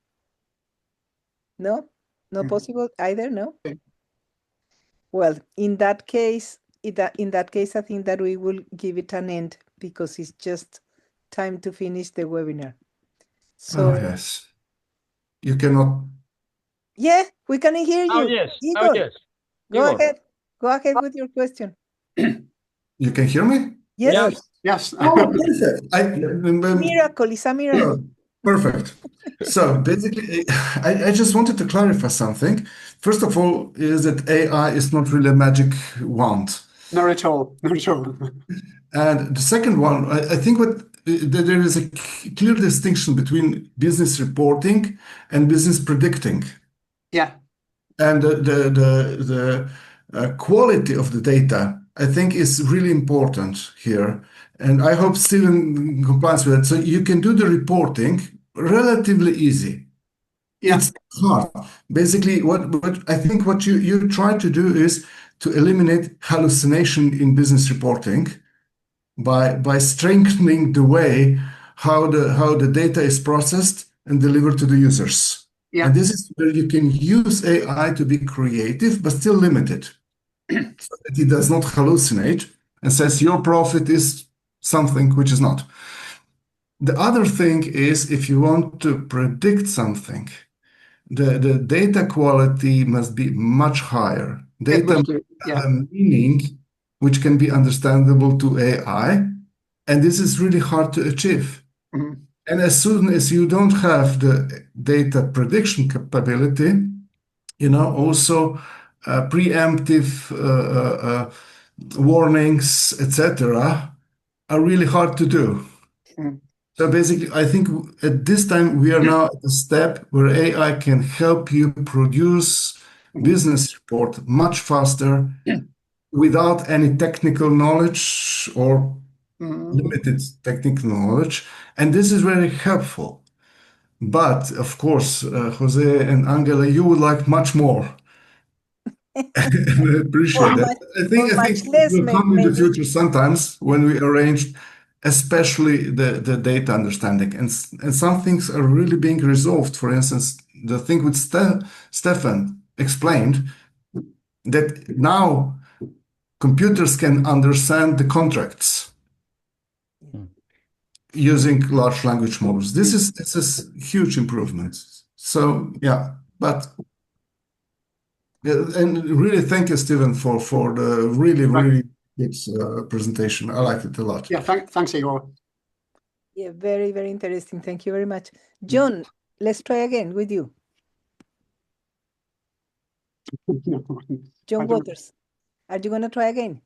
S2: No? Not possible either, no?
S1: Okay.
S2: Well, in that case, I think that we will give it an end, because it's just time to finish the webinar. So,
S9: Oh, yes. You cannot.
S2: yeah, we can hear you.
S7: Oh, yes.
S2: Igor,
S7: Oh, yes.
S2: go
S7: Igor.
S2: ahead. Go ahead with your question.
S9: You can hear me?
S2: Yes.
S1: Yes.
S9: Oh, perfect.
S2: Miracle, it's a miracle.
S9: Oh, perfect. So basically, I just wanted to clarify something. First of all, is that AI is not really a magic wand.
S1: Not at all. Not at all.
S9: And the second one, I think there is a clear distinction between business reporting and business predicting.
S1: Yeah.
S9: And the quality of the data, I think, is really important here. And I hope Stephen complies with it. So you can do the reporting relatively easy.
S1: Yeah.
S9: It's hard. Basically, what I think what you try to do is to eliminate hallucination in business reporting by strengthening the way how the data is processed and delivered to the users.
S1: Yeah.
S9: And this is where you can use AI to be creative, but still limited. So that it does not hallucinate and says your profit is something which is not. The other thing is, if you want to predict something, the data quality must be much higher.
S1: It
S9: Data
S1: must do,
S9: must
S1: yeah.
S9: have a meaning which can be understandable to AI, and this is really hard to achieve.
S1: Mhm.
S9: And as soon as you don't have the data prediction capability, also preemptive warnings, etc., are really hard to do.
S1: Mm.
S9: So basically, I think at this time we are now at the step where AI can help you produce business report much faster without any technical knowledge or limited technical knowledge. And this is very helpful. But of course, Jose and Angela, you would like much more. I appreciate
S2: Or
S9: that.
S2: much,
S9: I
S2: or
S9: think
S2: much
S9: it
S2: less,
S9: will come in the
S2: maybe.
S9: future sometimes when we arrange, especially the data understanding, and some things are really being resolved. For instance, the thing with Stefan explained that now computers can understand the contracts using large language models. This is huge improvement. So yeah, but. Yeah, and really thank you, Stephen, for the really,
S1: Right.
S9: really good presentation. I liked it a lot.
S1: Yeah, thanks, Igor.
S2: Yeah, very, very interesting. Thank you very much. John, let's try again with you. John
S1: I don't-
S2: Waters, are you going to try again?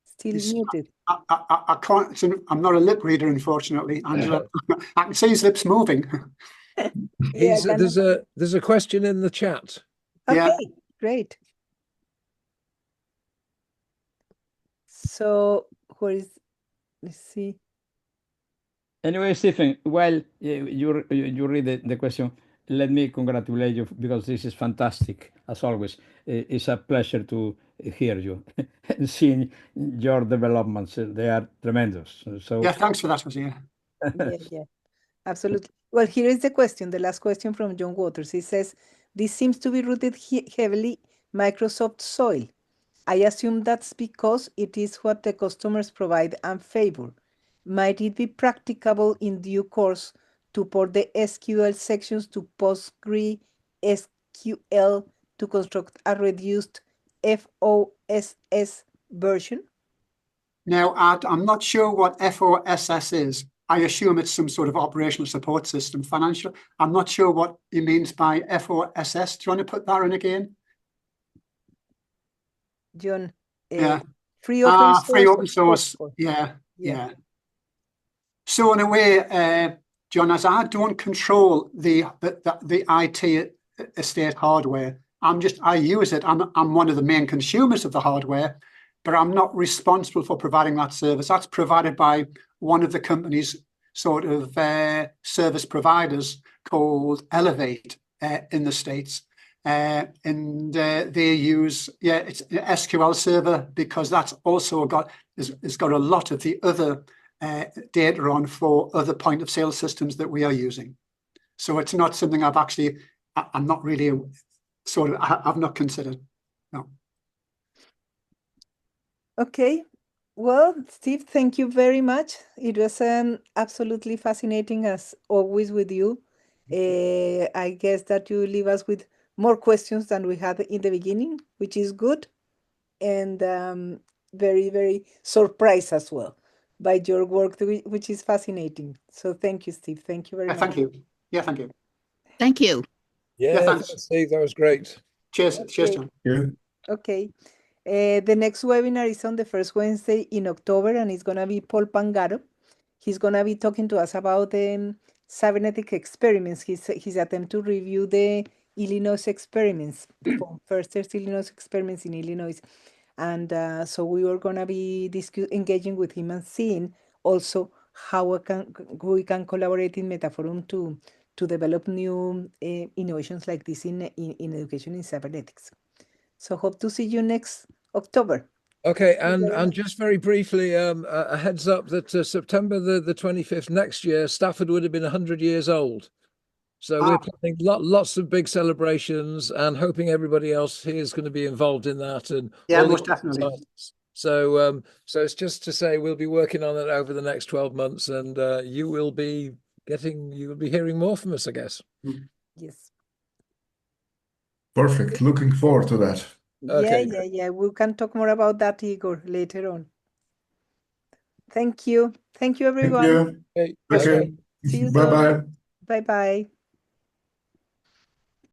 S2: Still
S1: Yes.
S2: muted.
S1: I can't, I'm not a lip reader, unfortunately, Angela. I can see his lips moving.
S2: Yeah,
S5: There's a question in the chat.
S2: okay,
S1: Yeah.
S2: great. So, let's see.
S7: Anyway, Stephen, while you read the question, let me congratulate you because this is fantastic, as always. It's a pleasure to hear you and seeing your developments. They are tremendous. So,
S1: Yeah, thanks for that, Jose.
S2: Yeah, absolutely. Well, here is the question, the last question from John Waters. He says, this seems to be rooted heavily Microsoft soil. I assume that's because it is what the customers provide and favor. Might it be practicable in due course to port the SQL sections to PostgreSQL to construct a reduced FOSS version?
S1: Now, I'm not sure what FOSS is. I assume it's some sort of operational support system, financial. I'm not sure what he means by FOSS. Do you want to put that in again?
S2: John,
S1: Yeah.
S2: free open source.
S1: Free open source.
S2: software.
S1: Yeah. So in a way, John, as I don't control the IT estate hardware, I use it. I'm one of the main consumers of the hardware, but I'm not responsible for providing that service. That's provided by one of the company's sort of service providers called Elevate in the States. And they use, it's an SQL server because that's also it's got a lot of the other data on for other point of sale systems that we are using. So it's not something I'm not really I've not considered. No.
S2: Okay. Well, Steve, thank you very much. It was absolutely fascinating as always with you. I guess that you leave us with more questions than we had in the beginning, which is good. And very, very surprised as well by your work, which is fascinating. So thank you, Steve. Thank you very much.
S1: Thank you. Yeah, thank you.
S6: Thank you.
S5: Yeah,
S1: thanks.
S5: Steve, that was great.
S1: Cheers,
S2: Okay.
S1: John.
S9: Yeah.
S2: Okay. The next webinar is on the first Wednesday in October, and it's going to be Paul Pangaro. He's going to be talking to us about cybernetic experiments, his attempt to review the Illinois experiments, from first Illinois experiments in Illinois. And so we were going to be engaging with him and seeing also how we can collaborate in Metaforum to develop new innovations like this in education in cybernetics. So hope to see you next October.
S5: Okay, and just very briefly, a heads up that September the 25th next year, Stafford would have been 100 years old. So we're planning lots of big celebrations and hoping everybody else here is going to be involved in that. And
S1: Most definitely.
S5: So it's just to say we'll be working on it over the next 12 months, and you will be hearing more from us, I guess.
S2: Yes.
S9: Perfect. Looking forward to that.
S5: Okay.
S2: Yeah. We can talk more about that, Igor, later on. Thank you. Thank you,
S9: Thank
S2: everyone.
S9: you.
S5: Okay.
S9: Okay.
S2: Okay. See you soon.
S9: Bye-bye.
S2: Bye-bye.